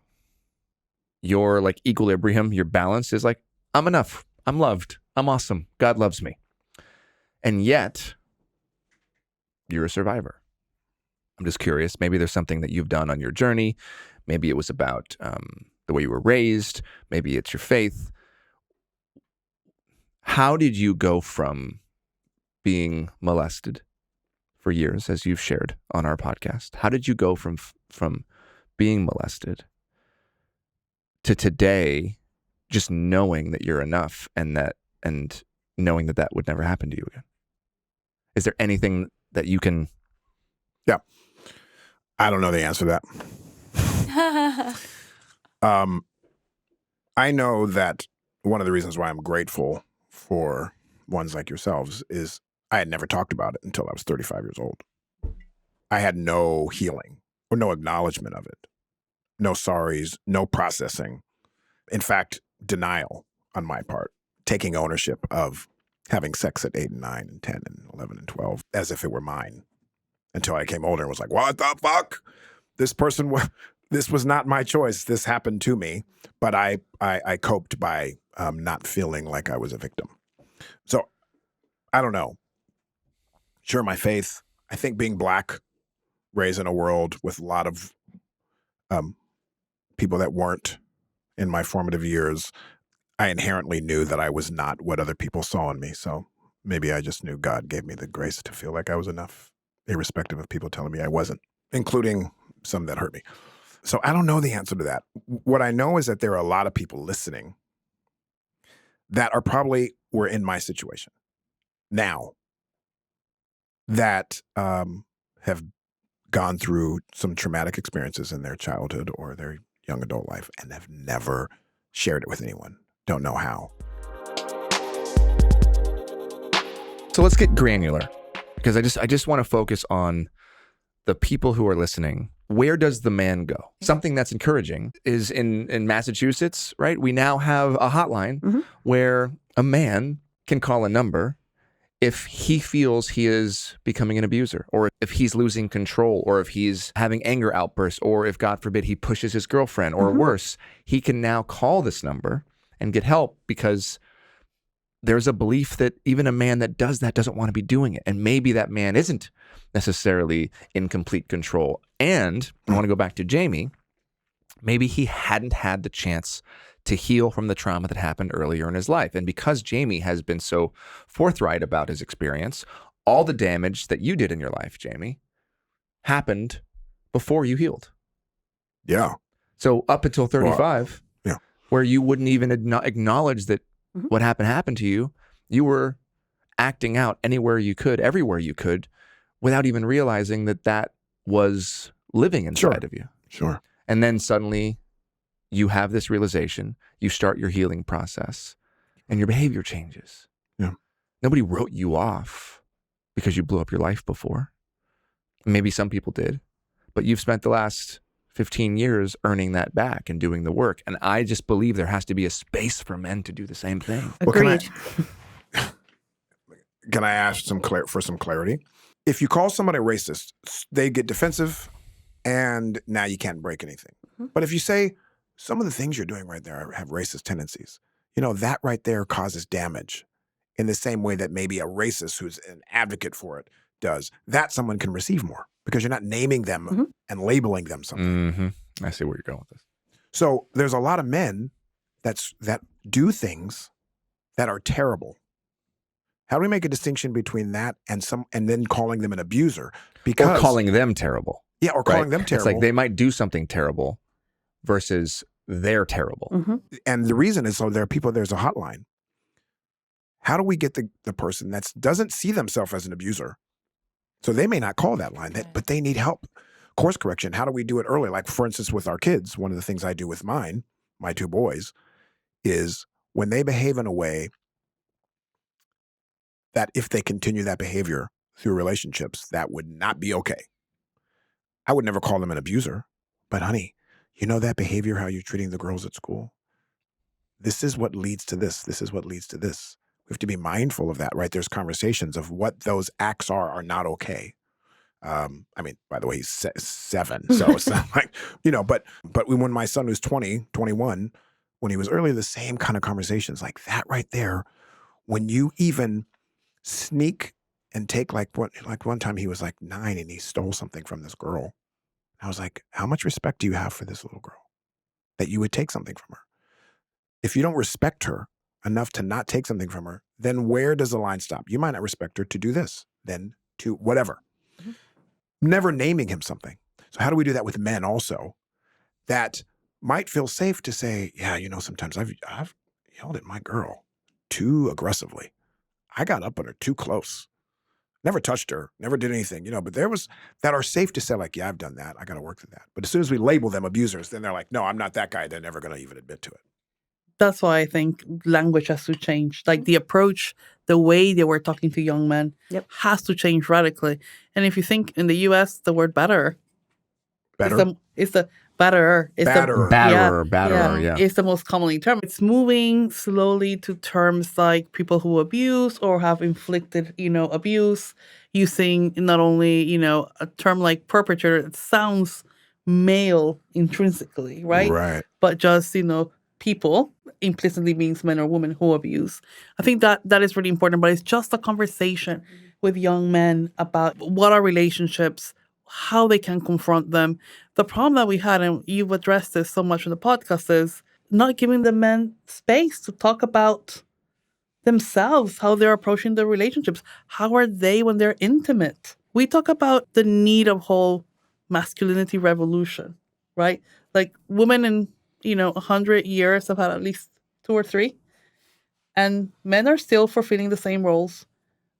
your like equilibrium, your balance is like, I'm enough. I'm loved. I'm awesome. God loves me. And yet, you're a survivor. I'm just curious. Maybe there's something that you've done on your journey. Maybe it was about the way you were raised. Maybe it's your faith. How did you go from being molested for years, as you've shared on our podcast? How did you go from being molested to today, just knowing that you're enough and knowing that that would never happen to you again? Is there anything that you can? Yeah, I don't know the answer to that. I know that one of the reasons why I'm grateful for ones like yourselves is I had never talked about it until I was 35 years old. I had no healing or no acknowledgement of it, no sorries, no processing. In fact, denial on my part, taking ownership of having sex at 8 and 9 and 10 and 11 and 12 as if it were mine, until I came older and was like, what the fuck? This was not my choice. This happened to me, but I coped by not feeling like I was a victim. So I don't know. Sure, my faith. I think being Black, raised in a world with a lot of people that weren't in my formative years, I inherently knew that I was not what other people saw in me. So maybe I just knew God gave me the grace to feel like I was enough, irrespective of people telling me I wasn't, including some that hurt me. So I don't know the answer to that. What I know is that there are a lot of people listening that are probably were in my situation now that have gone through some traumatic experiences in their childhood or their young adult life and have never shared it with anyone. Don't know how. So let's get granular, because I just want to focus on the people who are listening. Where does the man go? Something that's encouraging is in Massachusetts, right? We now have a hotline where a man can call a number if he feels he is becoming an abuser, or if he's losing control, or if he's having anger outbursts, or if, God forbid, he pushes his girlfriend, or worse, he can now call this number and get help, because there's a belief that even a man that does that doesn't want to be doing it. And maybe that man isn't necessarily in complete control. And I want to go back to Jamey. Maybe he hadn't had the chance to heal from the trauma that happened earlier in his life. And because Jamey has been so forthright about his experience, all the damage that you did in your life, Jamey, happened before you healed. Yeah. So up until 35, where you wouldn't even acknowledge that what happened to you, you were acting out anywhere you could, everywhere you could, without even realizing that that was living inside of you. Sure. And then suddenly you have this realization, you start your healing process, and your behavior changes. Yeah. Nobody wrote you off because you blew up your life before. Maybe some people did, but you've spent the last 15 years earning that back and doing the work. And I just believe there has to be a space for men to do the same thing. Agreed. Well, can I ask for some clarity? If you call somebody racist, they get defensive and now you can't break anything. But if you say some of the things you're doing right there have racist tendencies, that right there causes damage in the same way that maybe a racist who's an advocate for it does, that someone can receive more because you're not naming them and labeling them something. I see where you're going with this. So there's a lot of men that do things that are terrible. How do we make a distinction between that and then calling them an abuser? Or calling them terrible. Yeah, or calling them terrible. It's like they might do something terrible versus they're terrible. And the reason is, so there's a hotline. How do we get the person that doesn't see themselves as an abuser? So they may not call that line, but they need help. Course correction. How do we do it early? Like, for instance, with our kids, one of the things I do with my two boys, is when they behave in a way that if they continue that behavior through relationships, that would not be okay. I would never call them an abuser, but honey, that behavior, how you're treating the girls at school, this is what leads to this. This is what leads to this. We have to be mindful of that, right? There's conversations of what those acts are not okay. I mean, by the way, he's 7, so it's not like, but when my son was 20, 21, when he was earlier, the same kind of conversations like that right there, when you even sneak and take like one time he was like 9 and he stole something from this girl. I was like, how much respect do you have for this little girl that you would take something from her? If you don't respect her enough to not take something from her, then where does the line stop? You might not respect her to do this, then to whatever. Mm-hmm. Never naming him something. So how do we do that with men also that might feel safe to say, yeah, sometimes I've yelled at my girl too aggressively. I got up on her too close. Never touched her, never did anything, but there was that are safe to say like, yeah, I've done that. I got to work through that. But as soon as we label them abusers, then they're like, no, I'm not that guy. They're never going to even admit to it. That's why I think language has to change. Like the approach, the way they were talking to young men has to change radically. And if you think in the U.S., the word batterer is the batterer. It's the most commonly term. It's moving slowly to terms like people who abuse or have inflicted, abuse, using not only, a term like perpetrator. It sounds male intrinsically, right? Right. But just, people implicitly means men or women who abuse. I think that is really important, but it's just a conversation with young men about what are relationships, how they can confront them. The problem that we had, and you've addressed this so much in the podcast, is not giving the men space to talk about themselves, how they're approaching their relationships. How are they when they're intimate? We talk about the need of whole masculinity revolution, right? Like women in 100 years have had at least 2 or 3. And men are still fulfilling the same roles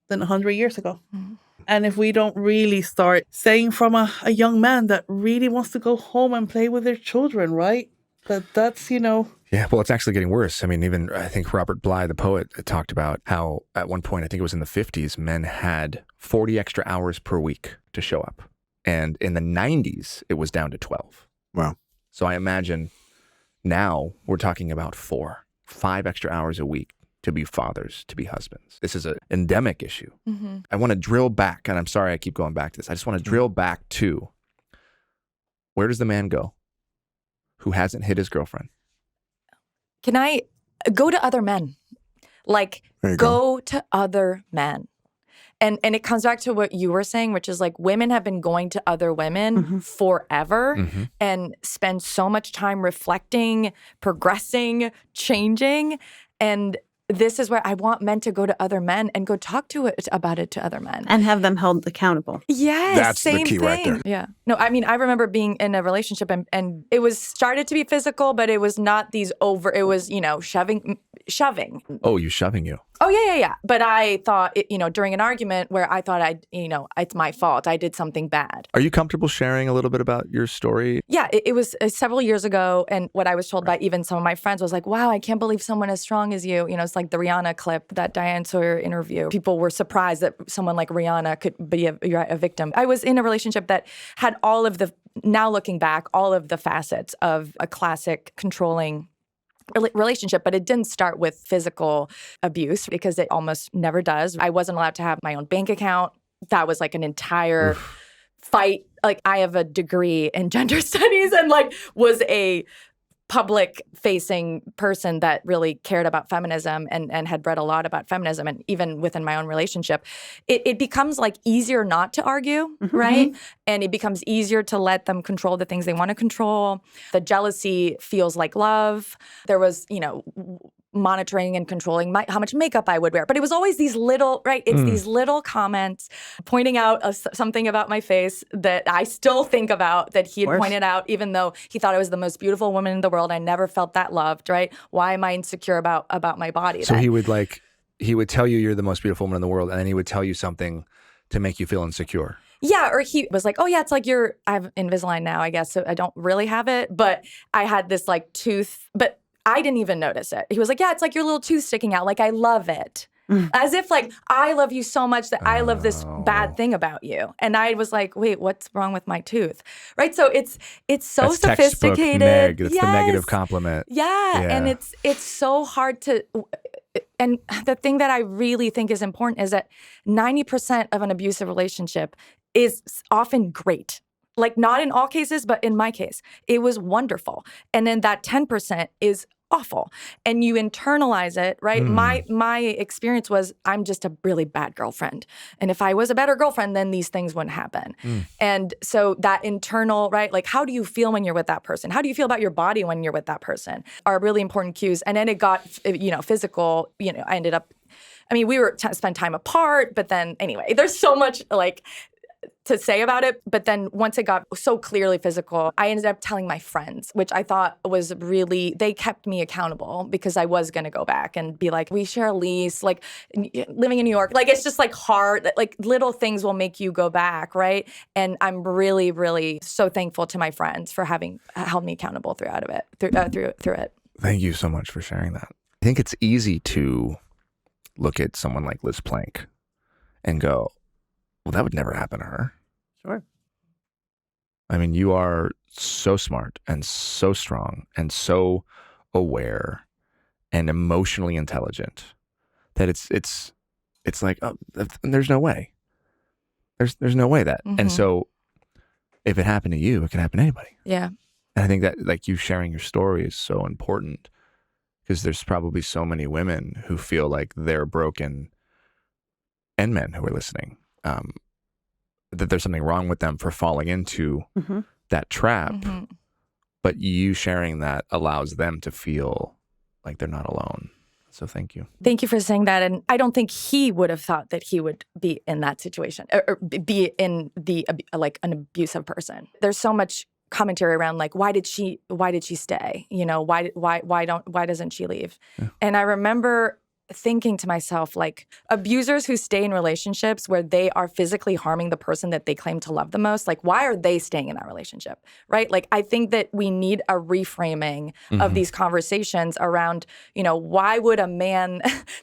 than 100 years ago. Mm-hmm. And if we don't really start saying from a young man that really wants to go home and play with their children, right? That's. Yeah, well, it's actually getting worse. I mean, even I think Robert Bly, the poet, talked about how at one point, I think it was in the 50s, men had 40 extra hours per week to show up. And in the 90s, it was down to 12. Wow. So I imagine now we're talking about 5 extra hours a week to be fathers, to be husbands. This is an endemic issue. Mm-hmm. I want to drill back, and I'm sorry I keep going back to this. I just want to drill back to, where does the man go who hasn't hit his girlfriend? Can I go to other men? Like, go to other men. And it comes back to what you were saying, which is like women have been going to other women forever and spend so much time reflecting, progressing, changing. And this is where I want men to go to other men and go talk about it to other men. And have them held accountable. Yes, that's same the key thing. right there. Yeah. No, I mean, I remember being in a relationship and it was started to be physical, but it was not it was, shoving. Oh, you shoving you? Oh, yeah. But I thought, during an argument where I thought it's my fault. I did something bad. Are you comfortable sharing a little bit about your story? Yeah, it was several years ago. And what I was told by even some of my friends was like, wow, I can't believe someone as strong as you. It's like the Rihanna clip, that Diane Sawyer interview. People were surprised that someone like Rihanna could be a victim. I was in a relationship that had now looking back, all of the facets of a classic controlling relationship, but it didn't start with physical abuse because it almost never does. I wasn't allowed to have my own bank account. That was like an entire fight. Like I have a degree in gender studies and like was a public-facing person that really cared about feminism and had read a lot about feminism. And even within my own relationship, it becomes like easier not to argue, right? And it becomes easier to let them control the things they want to control. The jealousy feels like love. There was, monitoring and controlling how much makeup I would wear. But it was always these little, right? It's these little comments pointing out something about my face that I still think about that he had pointed out, even though he thought I was the most beautiful woman in the world. I never felt that loved, right? Why am I insecure about my body? So he would tell you you're the most beautiful woman in the world, and then he would tell you something to make you feel insecure. Yeah, or he was like, oh yeah, it's like I have Invisalign now, I guess, so I don't really have it, but I had this like tooth, but I didn't even notice it. He was like, yeah, it's like your little tooth sticking out. Like, I love it. As if like, I love you so much that I love this bad thing about you. And I was like, wait, what's wrong with my tooth? Right? So it's so That's sophisticated. It's the negative compliment. Yeah. And it's so hard to... And the thing that I really think is important is that 90% of an abusive relationship is often great. Like, not in all cases, but in my case, it was wonderful. And then that 10% is awful. And you internalize it, right? My experience was, I'm just a really bad girlfriend. And if I was a better girlfriend, then these things wouldn't happen. And so that internal, right? Like, how do you feel when you're with that person? How do you feel about your body when you're with that person? Are really important cues. And then it got, physical. I ended up, we were spent time apart, but then anyway, there's so much to say about it. But then once it got so clearly physical, I ended up telling my friends, which I thought was really, they kept me accountable because I was going to go back and be like, we share a lease, like living in New York. Like, it's just like hard, like little things will make you go back, right? And I'm really, really so thankful to my friends for having held me accountable through it. Thank you so much for sharing that. I think it's easy to look at someone like Liz Plank and go, well, that would never happen to her. Sure. You are so smart and so strong and so aware and emotionally intelligent that it's like, oh, there's no way. There's no way that. And so if it happened to you, it can happen to anybody. Yeah. And I think that, like, you sharing your story is so important because there's probably so many women who feel like they're broken, and men who are listening, that there's something wrong with them for falling into that trap. But you sharing that allows them to feel like they're not alone. So thank you. Thank you for saying that. And I don't think he would have thought that he would be in that situation or be in like an abusive person. There's so much commentary around, like, why did she stay? Why doesn't she leave? Yeah. And I remember thinking to myself, like, abusers who stay in relationships where they are physically harming the person that they claim to love the most, like, why are they staying in that relationship, right? Like, I think that we need a reframing of these conversations around, why would a man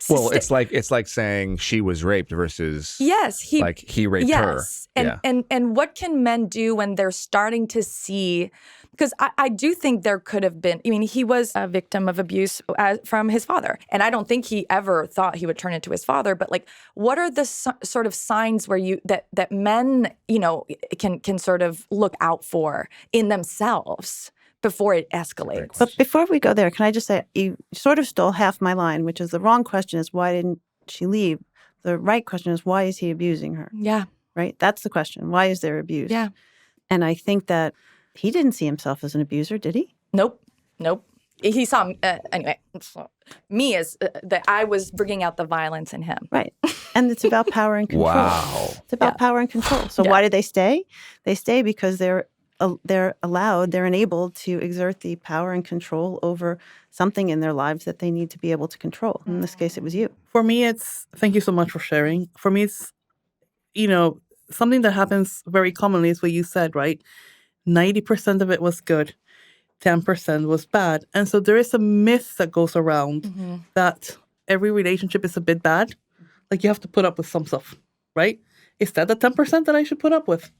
well, it's like saying she was raped versus he raped her. And what can men do when they're starting to see, because I do think there could have been, he was a victim of abuse from his father. And I don't think he ever thought he would turn into his father. But, like, what are the sort of signs where that men, can sort of look out for in themselves before it escalates? But before we go there, can I just say, you sort of stole half my line, which is the wrong question is, why didn't she leave? The right question is, why is he abusing her? Yeah. Right? That's the question. Why is there abuse? Yeah. And I think that he didn't see himself as an abuser, did he? Nope. He saw anyway. Me as that I was bringing out the violence in him. Right. And it's about power and control. Wow. It's about power and control. So why did they stay? They stay because they're enabled to exert the power and control over something in their lives that they need to be able to control. In this case, it was you. For me, thank you so much for sharing. For me, it's, something that happens very commonly is what you said, right? 90% of it was good, 10% was bad. And so there is a myth that goes around that every relationship is a bit bad. Like, you have to put up with some stuff, right? Is that the 10% that I should put up with?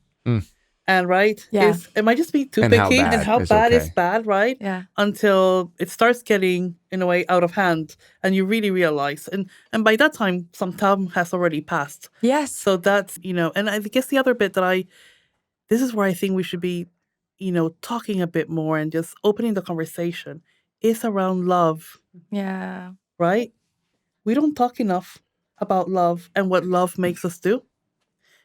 And am I just being too picky? And how bad is bad, right? Yeah. Until it starts getting, in a way, out of hand, and you really realize. And by that time, some time has already passed. Yes. So that's, and I guess the other bit this is where I think we should be, talking a bit more and just opening the conversation, is around love. Yeah. Right? We don't talk enough about love and what love makes us do.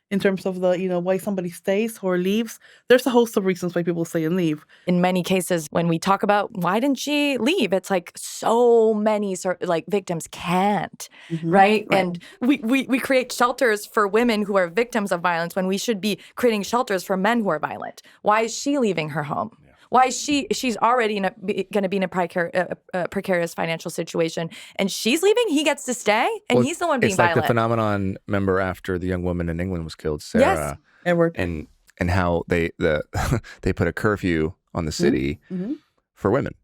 In terms of why somebody stays or leaves. There's a host of reasons why people stay and leave. In many cases, when we talk about why didn't she leave, it's like so many victims can't, right? And we create shelters for women who are victims of violence when we should be creating shelters for men who are violent. Why is she leaving her home? Why is she's already going to be in a precarious financial situation, and she's leaving? He gets to stay, and he's the one being violent. It's like the phenomenon, remember, after the young woman in England was killed, Sarah. Yes. Edward. And how they put a curfew on the city for women.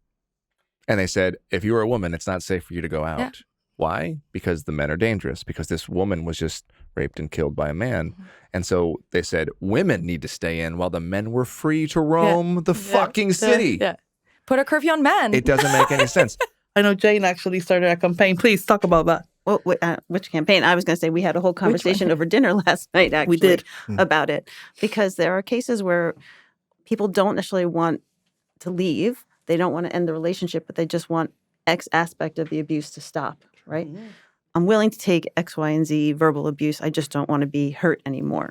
And they said, if you were a woman, it's not safe for you to go out. Yeah. Why? Because the men are dangerous, because this woman was just raped and killed by a man. And so they said women need to stay in while the men were free to roam the fucking city. Yeah. Put a curfew on men. It doesn't make any sense. I know Jane actually started a campaign. Please talk about that. Well, which campaign? I was going to say we had a whole conversation over dinner last night, actually. We did. About it. Because there are cases where people don't necessarily want to leave. They don't want to end the relationship, but they just want X aspect of the abuse to stop, right? I'm willing to take X, Y, and Z verbal abuse. I just don't want to be hurt anymore.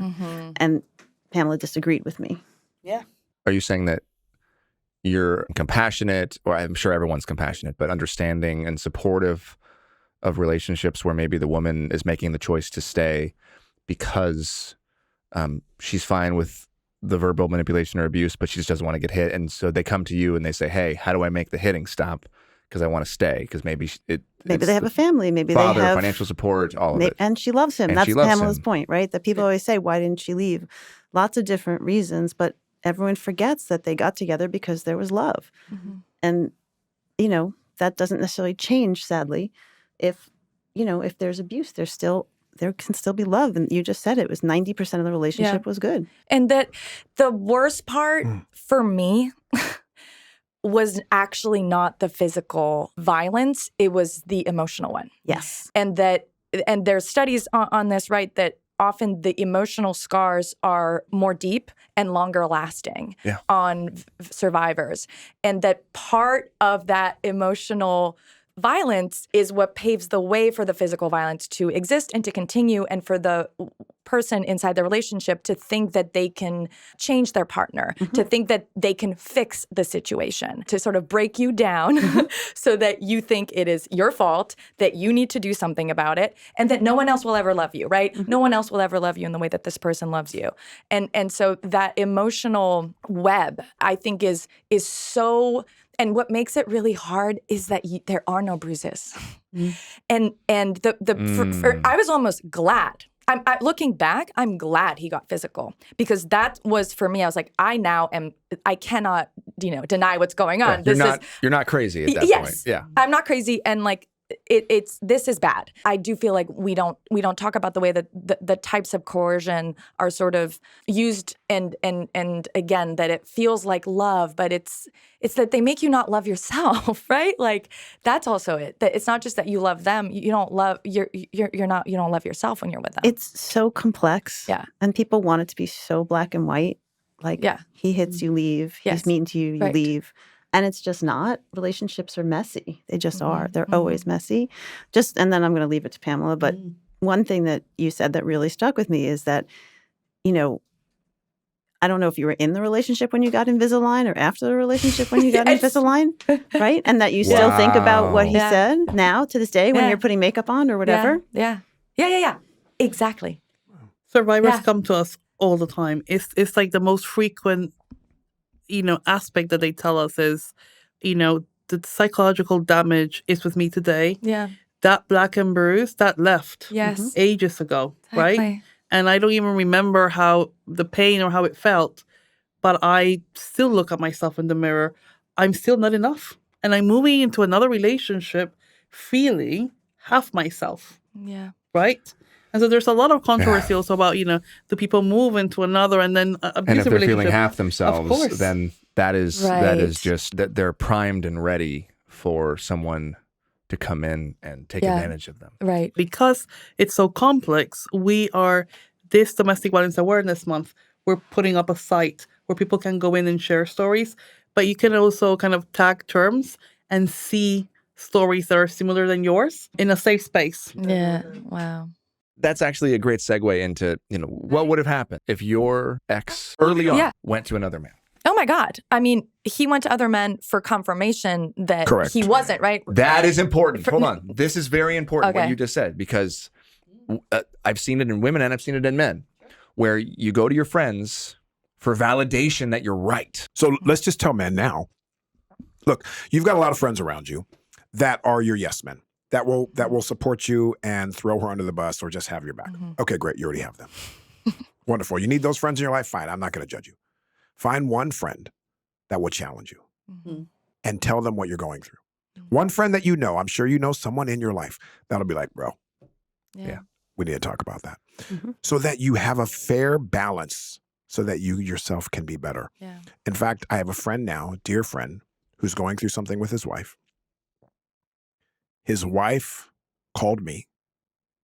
And Pamela disagreed with me. Yeah. Are you saying that you're compassionate, or I'm sure everyone's compassionate, but understanding and supportive of relationships where maybe the woman is making the choice to stay because she's fine with the verbal manipulation or abuse, but she just doesn't want to get hit. And so they come to you and they say, hey, how do I make the hitting stop? Because I want to stay. Because maybe they have a family. Maybe father, they have financial support, all of it. And she loves him. And That's she loves Pamela's him. point, right? That people always say, why didn't she leave? Lots of different reasons, but everyone forgets that they got together because there was love. And, that doesn't necessarily change, sadly. If there's abuse, there can still be love. And you just said it was 90% of the relationship was good. And that the worst part for me was actually not the physical violence. It was the emotional one. Yes. And there's studies on this, right? That often the emotional scars are more deep and longer lasting on survivors. And that part of that emotional violence is what paves the way for the physical violence to exist and to continue, and for the person inside the relationship to think that they can change their partner, to think that they can fix the situation, to sort of break you down so that you think it is your fault, that you need to do something about it, and that no one else will ever love you, right? No one else will ever love you in the way that this person loves you. And so that emotional web, I think, is so... And what makes it really hard is that there are no bruises. And I was almost glad. Looking back, I'm glad he got physical, because that was, for me, I was like, I cannot, deny what's going on. You're not crazy at that point. Yeah. I'm not crazy. And this is bad. I do feel like we don't talk about the way that the types of coercion are sort of used, and again, that it feels like love, but it's that they make you not love yourself, right? Like, that's also it. That it's not just that you love them, you don't love you don't love yourself when you're with them. It's so complex. Yeah. And people want it to be so black and white. Like, he hits you, leave. He's mean to you, you leave. And it's just not. Relationships are messy. They just are. They're always messy. And then I'm going to leave it to Pamela. But one thing that you said that really stuck with me is that, I don't know if you were in the relationship when you got Invisalign or after the relationship when you got Invisalign, right? And that you still think about what he said now to this day when you're putting makeup on or whatever. Yeah. Exactly. Survivors come to us all the time. It's like the most frequent aspect that they tell us is, the psychological damage is with me today. Yeah. That black and bruise, that left ages ago, right? And I don't even remember how the pain or how it felt, but I still look at myself in the mirror. I'm still not enough. And I'm moving into another relationship feeling half myself. Yeah. Right? And so there's a lot of controversy also about, do people move into another and then abusive and if they're relationship? feeling half themselves, then that is just that they're primed and ready for someone to come in and take advantage of them. Right. Because it's so complex, this Domestic Violence Awareness Month, we're putting up a site where people can go in and share stories, but you can also kind of tag terms and see stories that are similar than yours in a safe space. Yeah. Wow. That's actually a great segue into, what would have happened if your ex early on went to another man? Oh my God. I mean, he went to other men for confirmation that he wasn't, right? That is important. Hold on. This is very important, what you just said, because I've seen it in women and I've seen it in men, where you go to your friends for validation that you're right. So let's just tell men now, look, you've got a lot of friends around you that are your yes men, that will support you and throw her under the bus or just have your back. Okay, great. You already have them. Wonderful. You need those friends in your life? Fine. I'm not going to judge you. Find one friend that will challenge you and tell them what you're going through. One friend that I'm sure you know someone in your life that'll be like, bro, we need to talk about that. So that you have a fair balance so that you yourself can be better. Yeah. In fact, I have a friend now, a dear friend, who's going through something with his wife. His wife called me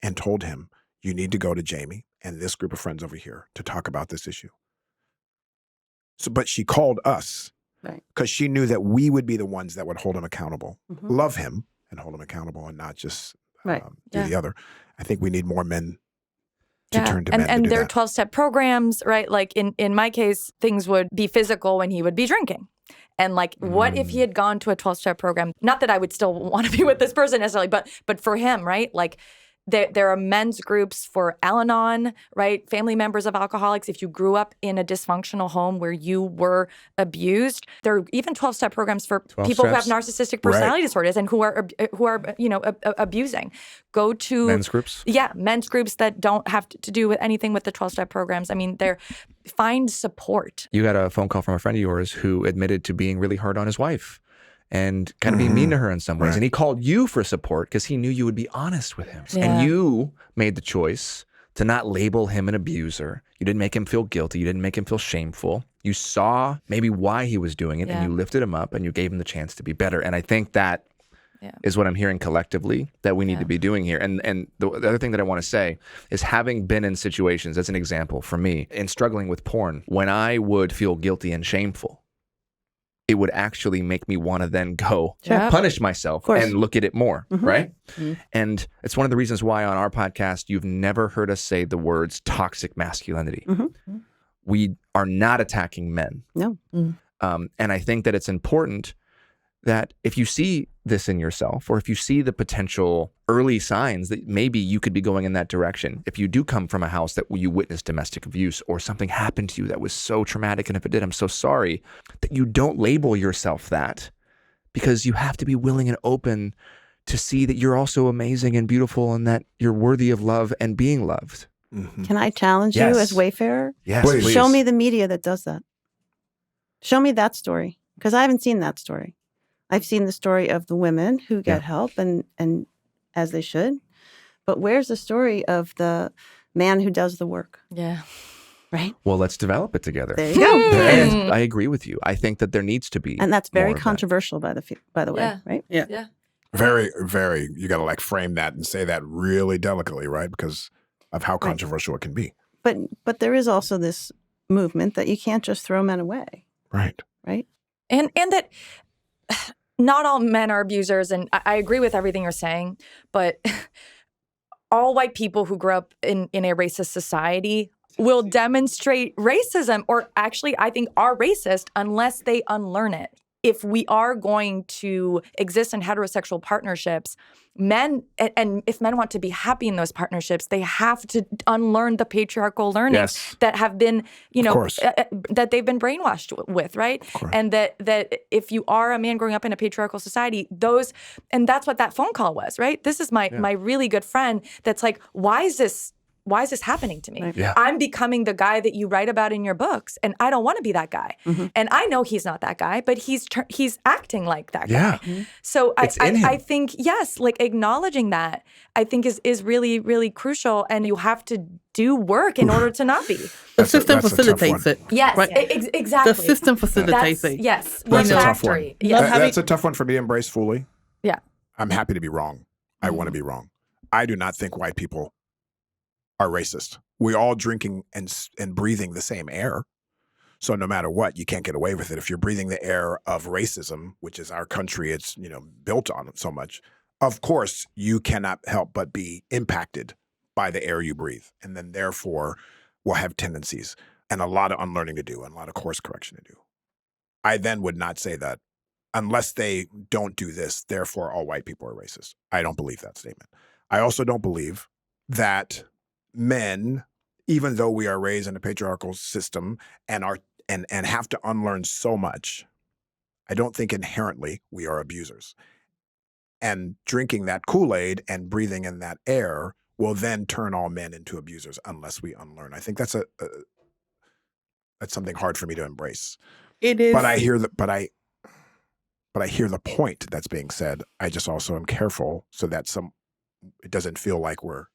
and told him, you need to go to Jamey and this group of friends over here to talk about this issue. So, but she called us because she knew that we would be the ones that would hold him accountable, love him and hold him accountable, and not just do the other. I think we need more men to turn to men and to do their that. 12-step programs, right? Like in my case, things would be physical when he would be drinking. And like, what if he had gone to a 12-step program? Not that I would still want to be with this person necessarily, but for him, right? Like, there are men's groups for Al-Anon, right? Family members of alcoholics. If you grew up in a dysfunctional home where you were abused, there are even 12-step programs for people who have narcissistic personality disorders and who are abusing. Go to Men's groups. Yeah, men's groups that don't have to do with anything with the 12-step programs. I mean, find support. You got a phone call from a friend of yours who admitted to being really hard on his wife and kind of being mean to her in some ways. And he called you for support because he knew you would be honest with him. Yeah. And you made the choice to not label him an abuser. You didn't make him feel guilty. You didn't make him feel shameful. You saw maybe why he was doing it, and you lifted him up and you gave him the chance to be better. And I think that is what I'm hearing collectively that we need to be doing here. And the other thing that I want to say is, having been in situations, as an example for me, in struggling with porn, when I would feel guilty and shameful, it would actually make me want to then go punish myself and look at it more, right? And it's one of the reasons why on our podcast, you've never heard us say the words toxic masculinity. We are not attacking men. No. And I think that it's important that if you see this in yourself, or if you see the potential early signs that maybe you could be going in that direction, if you do come from a house that you witnessed domestic abuse or something happened to you that was so traumatic, and if it did, I'm so sorry, that you don't label yourself that, because you have to be willing and open to see that you're also amazing and beautiful and that you're worthy of love and being loved. Can I challenge you as Wayfarer? Yes, please. Show me the media that does that. Show me that story, because I haven't seen that story. I've seen the story of the women who get help and as they should, but where's the story of the man who does the work? Yeah. Right? Well, let's develop it together. There you go. And I agree with you. I think that there needs to be. And that's very more of controversial, by the way, right? Yeah. Very, very, you got to like frame that and say that really delicately, right? Because of how controversial it can be. But there is also this movement that you can't just throw men away. Right. Right? And that not all men are abusers, and I agree with everything you're saying, but all white people who grew up in a racist society will demonstrate racism, or actually I think are racist unless they unlearn it. If we are going to exist in heterosexual partnerships, men, and if men want to be happy in those partnerships, they have to unlearn the patriarchal learnings that have been, that they've been brainwashed with, right? And that if you are a man growing up in a patriarchal society, and that's what that phone call was, right? This is my really good friend that's like, why is this happening to me? Right. Yeah. I'm becoming the guy that you write about in your books, and I don't want to be that guy. And I know he's not that guy, but he's acting like that guy. So I think, yes, like acknowledging that, I think is really, really crucial, and you have to do work in order to not be. The system facilitates it. Yes, right? Exactly. The system facilitates it. Yes. That's a tough one. Yes. That's a tough one for me to embrace fully. Yeah. I'm happy to be wrong. I want to be wrong. I do not think white people are racist. We're all drinking and breathing the same air. So no matter what, you can't get away with it. If you're breathing the air of racism, which is our country, it's built on it so much. Of course, you cannot help but be impacted by the air you breathe, and then therefore will have tendencies and a lot of unlearning to do and a lot of course correction to do. I then would not say that unless they don't do this, therefore all white people are racist. I don't believe that statement. I also don't believe that men, even though we are raised in a patriarchal system and have to unlearn so much, I don't think inherently we are abusers. And drinking that Kool-Aid and breathing in that air will then turn all men into abusers unless we unlearn. I think that's something hard for me to embrace. It is. But I hear the point that's being said. I just also am careful so that it doesn't feel like we're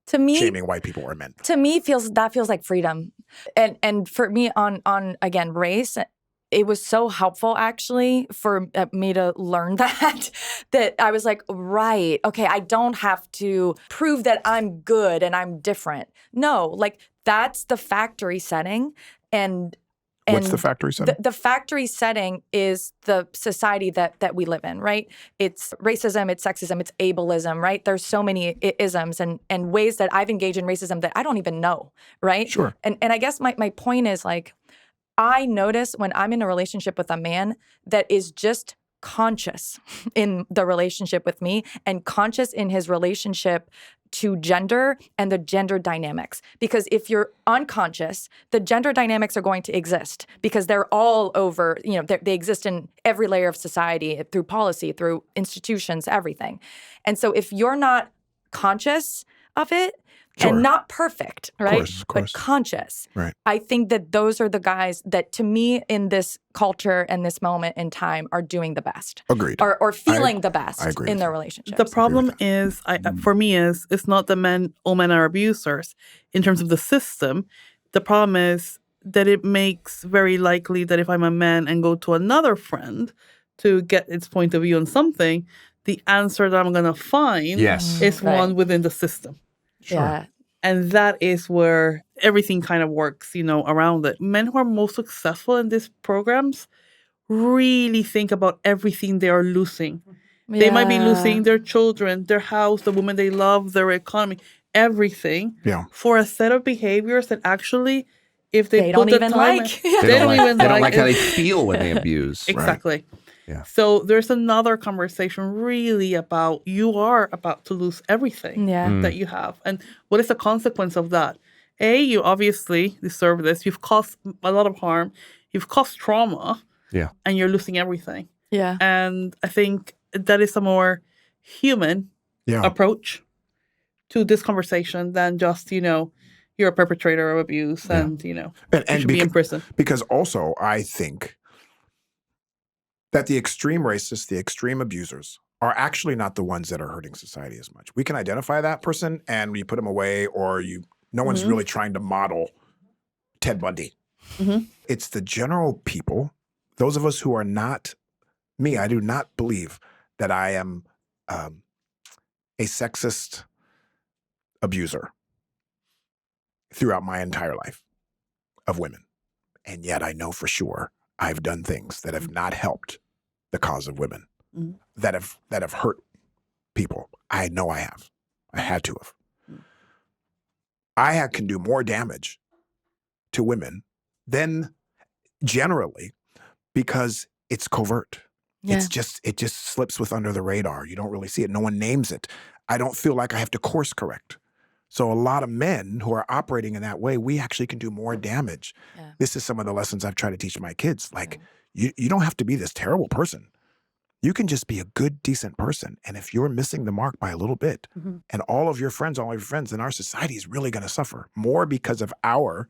shaming white people or men. To me, feels like freedom, and for me on again race, it was so helpful actually for me to learn that I was like, right, okay, I don't have to prove that I'm good and I'm different. No, like that's the factory setting. And What's the factory setting? The factory setting is the society that we live in, right? It's racism, it's sexism, it's ableism, right? There's so many isms and ways that I've engaged in racism that I don't even know, right? Sure. And I guess my point is like, I notice when I'm in a relationship with a man that is just conscious in the relationship with me and conscious in his relationship to gender and the gender dynamics. Because if you're unconscious, the gender dynamics are going to exist because they're all over, they exist in every layer of society through policy, through institutions, everything. And so if you're not conscious of it, Sure. and not perfect, right? Of course. But conscious. Right. I think that those are the guys that, to me, in this culture and this moment in time, are doing the best. Agreed. Or feeling the best in their relationships. The problem is, for me, it's not that all men are abusers in terms of the system. The problem is that it makes very likely that if I'm a man and go to another friend to get its point of view on something, the answer that I'm going to find is one within the system. Sure. Yeah. And that is where everything kind of works, around it. Men who are most successful in these programs really think about everything they are losing. Yeah. They might be losing their children, their house, the woman they love, their economy, everything for a set of behaviors that actually, if they put don't the even time like. They don't like how they feel when they abuse. Exactly. Right. Yeah. So there's another conversation really about you are about to lose everything that you have. And what is the consequence of that? You obviously deserve this. You've caused a lot of harm. You've caused trauma. Yeah. And you're losing everything. Yeah. And I think that is a more human approach to this conversation than just, you're a perpetrator of abuse and you should be in prison. Because also I think that the extreme racists, the extreme abusers, are actually not the ones that are hurting society as much. We can identify that person and we put them away, or no one's really trying to model Ted Bundy. Mm-hmm. It's the general people, those of us who are not me. I do not believe that I am a sexist abuser throughout my entire life of women. And yet I know for sure I've done things that have not helped the cause of women, that have hurt people. I know I have. I had to have. I can do more damage to women than generally because it's covert. Yeah. It just slips with under the radar. You don't really see it. No one names it. I don't feel like I have to course correct. So a lot of men who are operating in that way, we actually can do more damage. Yeah. This is some of the lessons I've tried to teach my kids. Like, you don't have to be this terrible person. You can just be a good, decent person. And if you're missing the mark by a little bit, and all of your friends, then our society is really going to suffer more because of our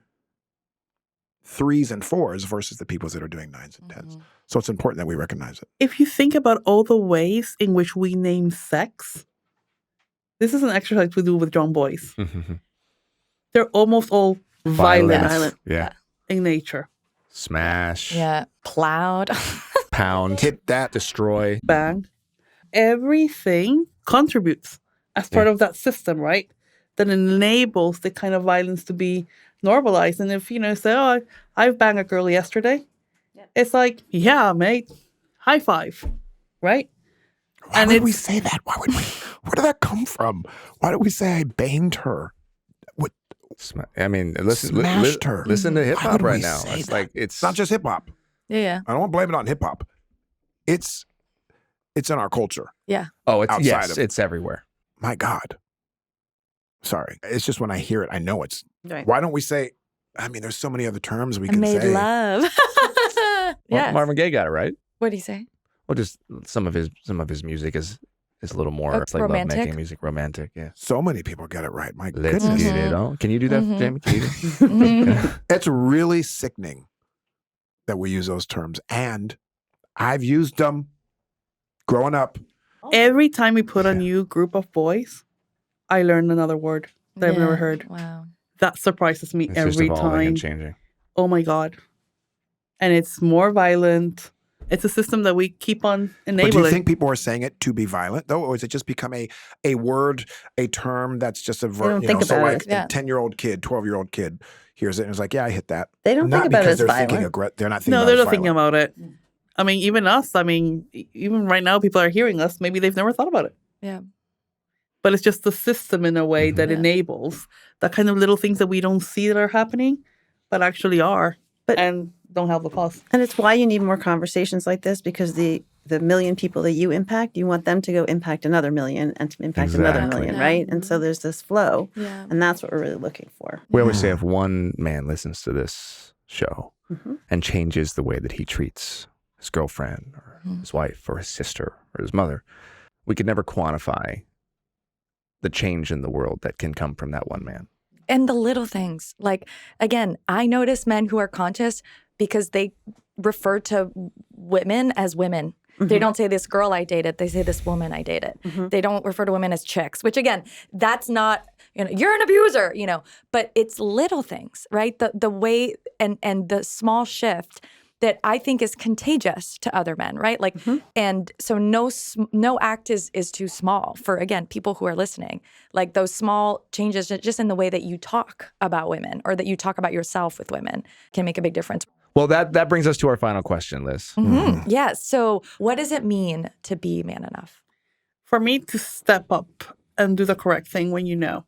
3s and 4s versus the people that are doing 9s and 10s. So it's important that we recognize it. If you think about all the ways in which we name sex, this is an exercise we do with young boys. They're almost all violent in nature. Smash. Yeah. Plowed. Pound. Hit that. Destroy. Bang. Everything contributes as part of that system, right? That enables the kind of violence to be normalized. And if, say, I've banged a girl yesterday, it's like, yeah, mate, high five, right? Why would we say that? Where did that come from? Why did we say I banged her? I mean, smashed her. Listen to hip hop right now. It's like it's not just hip hop. Yeah. I don't want to blame it on hip hop. It's in our culture. Yeah. Oh, it's everywhere. My God. Sorry. It's just when I hear it, I know it's. Right. Why don't we say? I mean, there's so many other terms we can say. Made love. Well, Marvin Gaye got it right. What did he say? Well, just some of his music is a little more it's like romantic? Lovemaking music, romantic. Yeah. So many people get it right. My Let's goodness. get it on. Can you do that, Jamey? Can you do that? It's really sickening that we use those terms, and I've used them growing up. Every time we put a new group of boys, I learn another word that I've never heard. Wow. That surprises me It's every just evolving time. and changing. Oh my God. and it's more violent. It's a system that we keep on enabling. But do you think people are saying it to be violent, though? Or is it just become a word, a term that's just a verb? They don't think so about like it. Yeah. a 10-year-old kid, 12-year-old kid hears it and is like, yeah, I hit that. They don't Not think about it because as they're violent. thinking they're not thinking No, about they're it as not thinking violent. about it. I mean, even us. I mean, even right now, people are hearing us. Maybe they've never thought about it. Yeah. But it's just the system in a way that Yeah. enables that kind of little things that we don't see that are happening, but actually are, and don't help the cause. And it's why you need more conversations like this, because the million people that you impact, you want them to go impact another million and to impact another Exactly. million, Yeah. right? And so there's this flow, Yeah. and that's what we're really looking for. We always say if one man listens to this show and changes the way that he treats his girlfriend or his wife or his sister or his mother, we could never quantify the change in the world that can come from that one man. And the little things. Like, again, I notice men who are conscious because they refer to women as women. They don't say this girl I dated. They say this woman I dated. They don't refer to women as chicks, which again, that's not, you're an abuser, but it's little things, right? The way and the small shift that I think is contagious to other men, right? Like, and so no act is too small for, again, people who are listening. Like those small changes just in the way that you talk about women or that you talk about yourself with women can make a big difference. Well, that brings us to our final question, Liz. Yeah. So what does it mean to be man enough? For me to step up and do the correct thing when you know.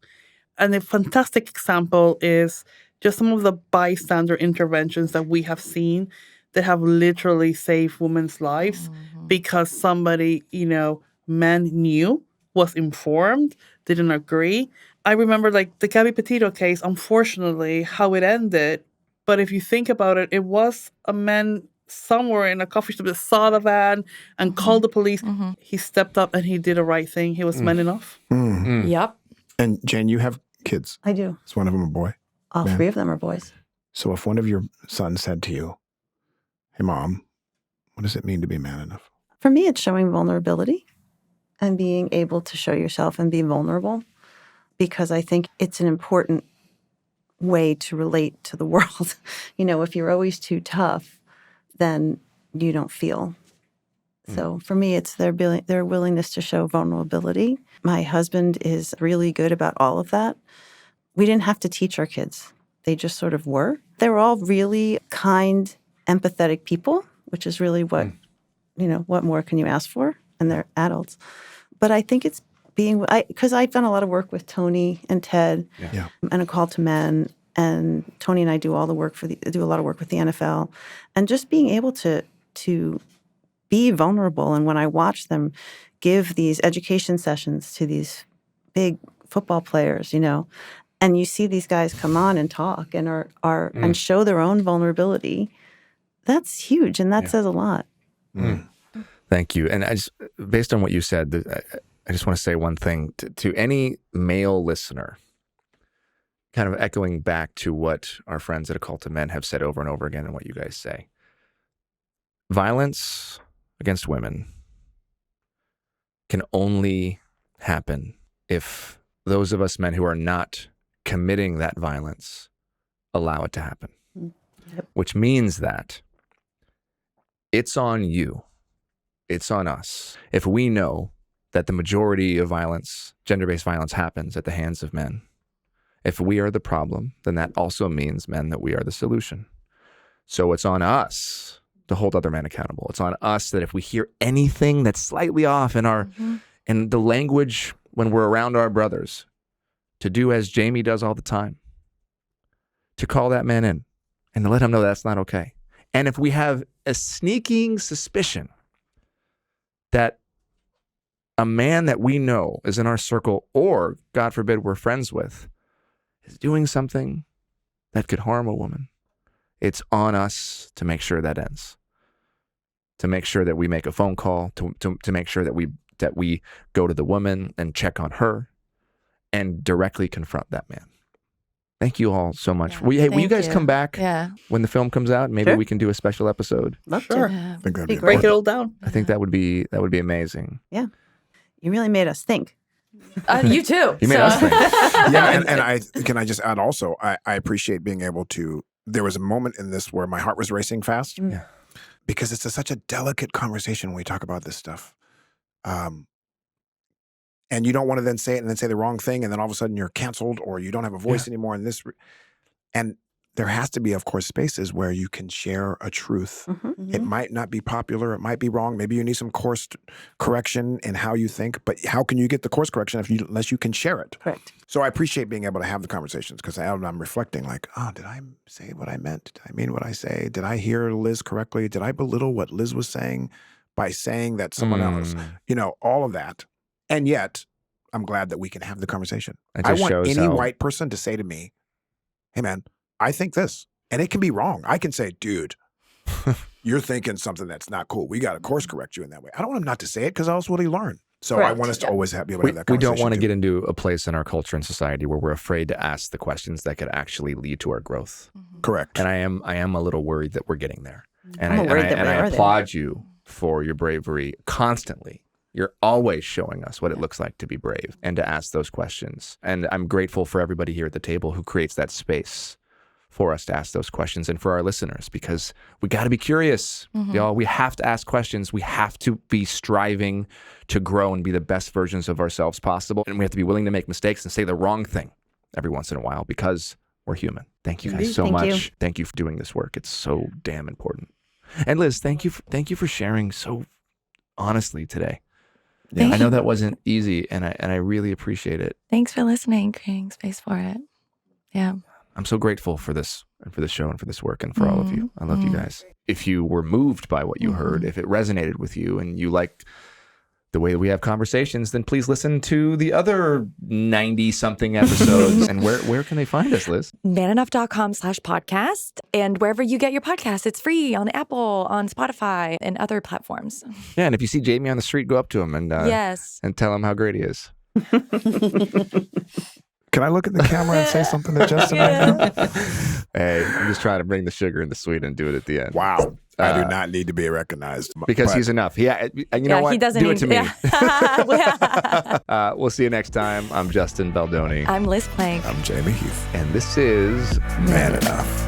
And a fantastic example is just some of the bystander interventions that we have seen that have literally saved women's lives because somebody, men knew, was informed, didn't agree. I remember like the Gabby Petito case, unfortunately, how it ended. But if you think about it, it was a man somewhere in a coffee shop that saw the van and called the police. He stepped up and he did the right thing. He was man enough. Yep. And Jane, you have kids. I do. Is one of them a boy? All three of them are boys. So if one of your sons said to you, hey, Mom, what does it mean to be man enough? For me, it's showing vulnerability and being able to show yourself and be vulnerable, because I think it's an important way to relate to the world. If you're always too tough, then you don't feel. So for me, it's their willingness to show vulnerability. My husband is really good about all of that. We didn't have to teach our kids. They just sort of were. They were all really kind, empathetic people, which is really what more can you ask for? And they're adults. But I think it's because I've done a lot of work with Tony and Ted and A Call to Men, and Tony and I do all the work do a lot of work with the NFL, and just being able to be vulnerable. And when I watch them give these education sessions to these big football players, and you see these guys come on and talk and are and show their own vulnerability, that's huge, and that says a lot. Thank you. And based on what you said, I just want to say one thing to any male listener, kind of echoing back to what our friends at A Call to Men have said over and over again and what you guys say. Violence against women can only happen if those of us men who are not committing that violence allow it to happen. Which means that it's on you. It's on us. If we know that the majority of violence, gender-based violence, happens at the hands of men, if we are the problem, then that also means, men, that we are the solution. So it's on us to hold other men accountable. It's on us that if we hear anything that's slightly off in in the language when we're around our brothers, to do as Jamey does all the time, to call that man in and to let him know that's not okay. And if we have a sneaking suspicion that a man that we know is in our circle, or God forbid we're friends with, is doing something that could harm a woman, it's on us to make sure that ends. To make sure that we make a phone call, to make sure that we go to the woman and check on her and directly confront that man. Thank you all so much. Yeah, will you guys come back when the film comes out? Maybe we can do a special episode. Love Sure. to. I think that'd be Break it all down. I think that would be amazing. Yeah. You really made us think. You too. You made us think. Yeah, and I just add also, I appreciate being able to there was a moment in this where my heart was racing fast. Yeah. Because it's such a delicate conversation when we talk about this stuff. And you don't want to then say it and then say the wrong thing, and then all of a sudden you're canceled or you don't have a voice anymore. And there has to be, of course, spaces where you can share a truth. It might not be popular. It might be wrong. Maybe you need some course correction in how you think. But how can you get the course correction unless you can share it? Correct. So I appreciate being able to have the conversations because I'm reflecting like, oh, did I say what I meant? Did I mean what I say? Did I hear Liz correctly? Did I belittle what Liz was saying by saying that someone else? All of that. And yet, I'm glad that we can have the conversation. I want any white person to say to me, hey, man, I think this. And it can be wrong. I can say, dude, you're thinking something that's not cool. We got to course correct you in that way. I don't want him not to say it because else will he learn? So Correct. I want us to always be able to have that We conversation. don't want to get into a place in our culture and society where we're afraid to ask the questions that could actually lead to our growth. Correct. And I am a little worried that we're getting there. And I'm worried that we I are applaud you for your bravery constantly. You're always showing us what it looks like to be brave and to ask those questions. And I'm grateful for everybody here at the table who creates that space for us to ask those questions and for our listeners, because we got to be curious, y'all. We have to ask questions. We have to be striving to grow and be the best versions of ourselves possible. And we have to be willing to make mistakes and say the wrong thing every once in a while because we're human. Thank you guys so much. Thank you for doing this work. It's so damn important. And Liz, thank you for sharing so honestly today. Yeah, I know that wasn't easy, and I really appreciate it. Thanks for listening, creating space for it. Yeah. I'm so grateful for this and for the show and for this work and for all of you. I love you guys. If you were moved by what you heard, if it resonated with you and you like the way that we have conversations, then please listen to the other 90-something episodes. And where can they find us, Liz? manenough.com/podcast. And wherever you get your podcasts, it's free on Apple, on Spotify, and other platforms. Yeah, and if you see Jamey on the street, go up to him and and tell him how great he is. Can I look at the camera and say something to Justin right now? Hey, I'm just trying to bring the sugar and the sweet and do it at the end. Wow. I do not need to be recognized. Because he's enough. You know what? He doesn't do it to me. Yeah. We'll see you next time. I'm Justin Baldoni. I'm Liz Plank. I'm Jamey Heath. And this is Man Enough.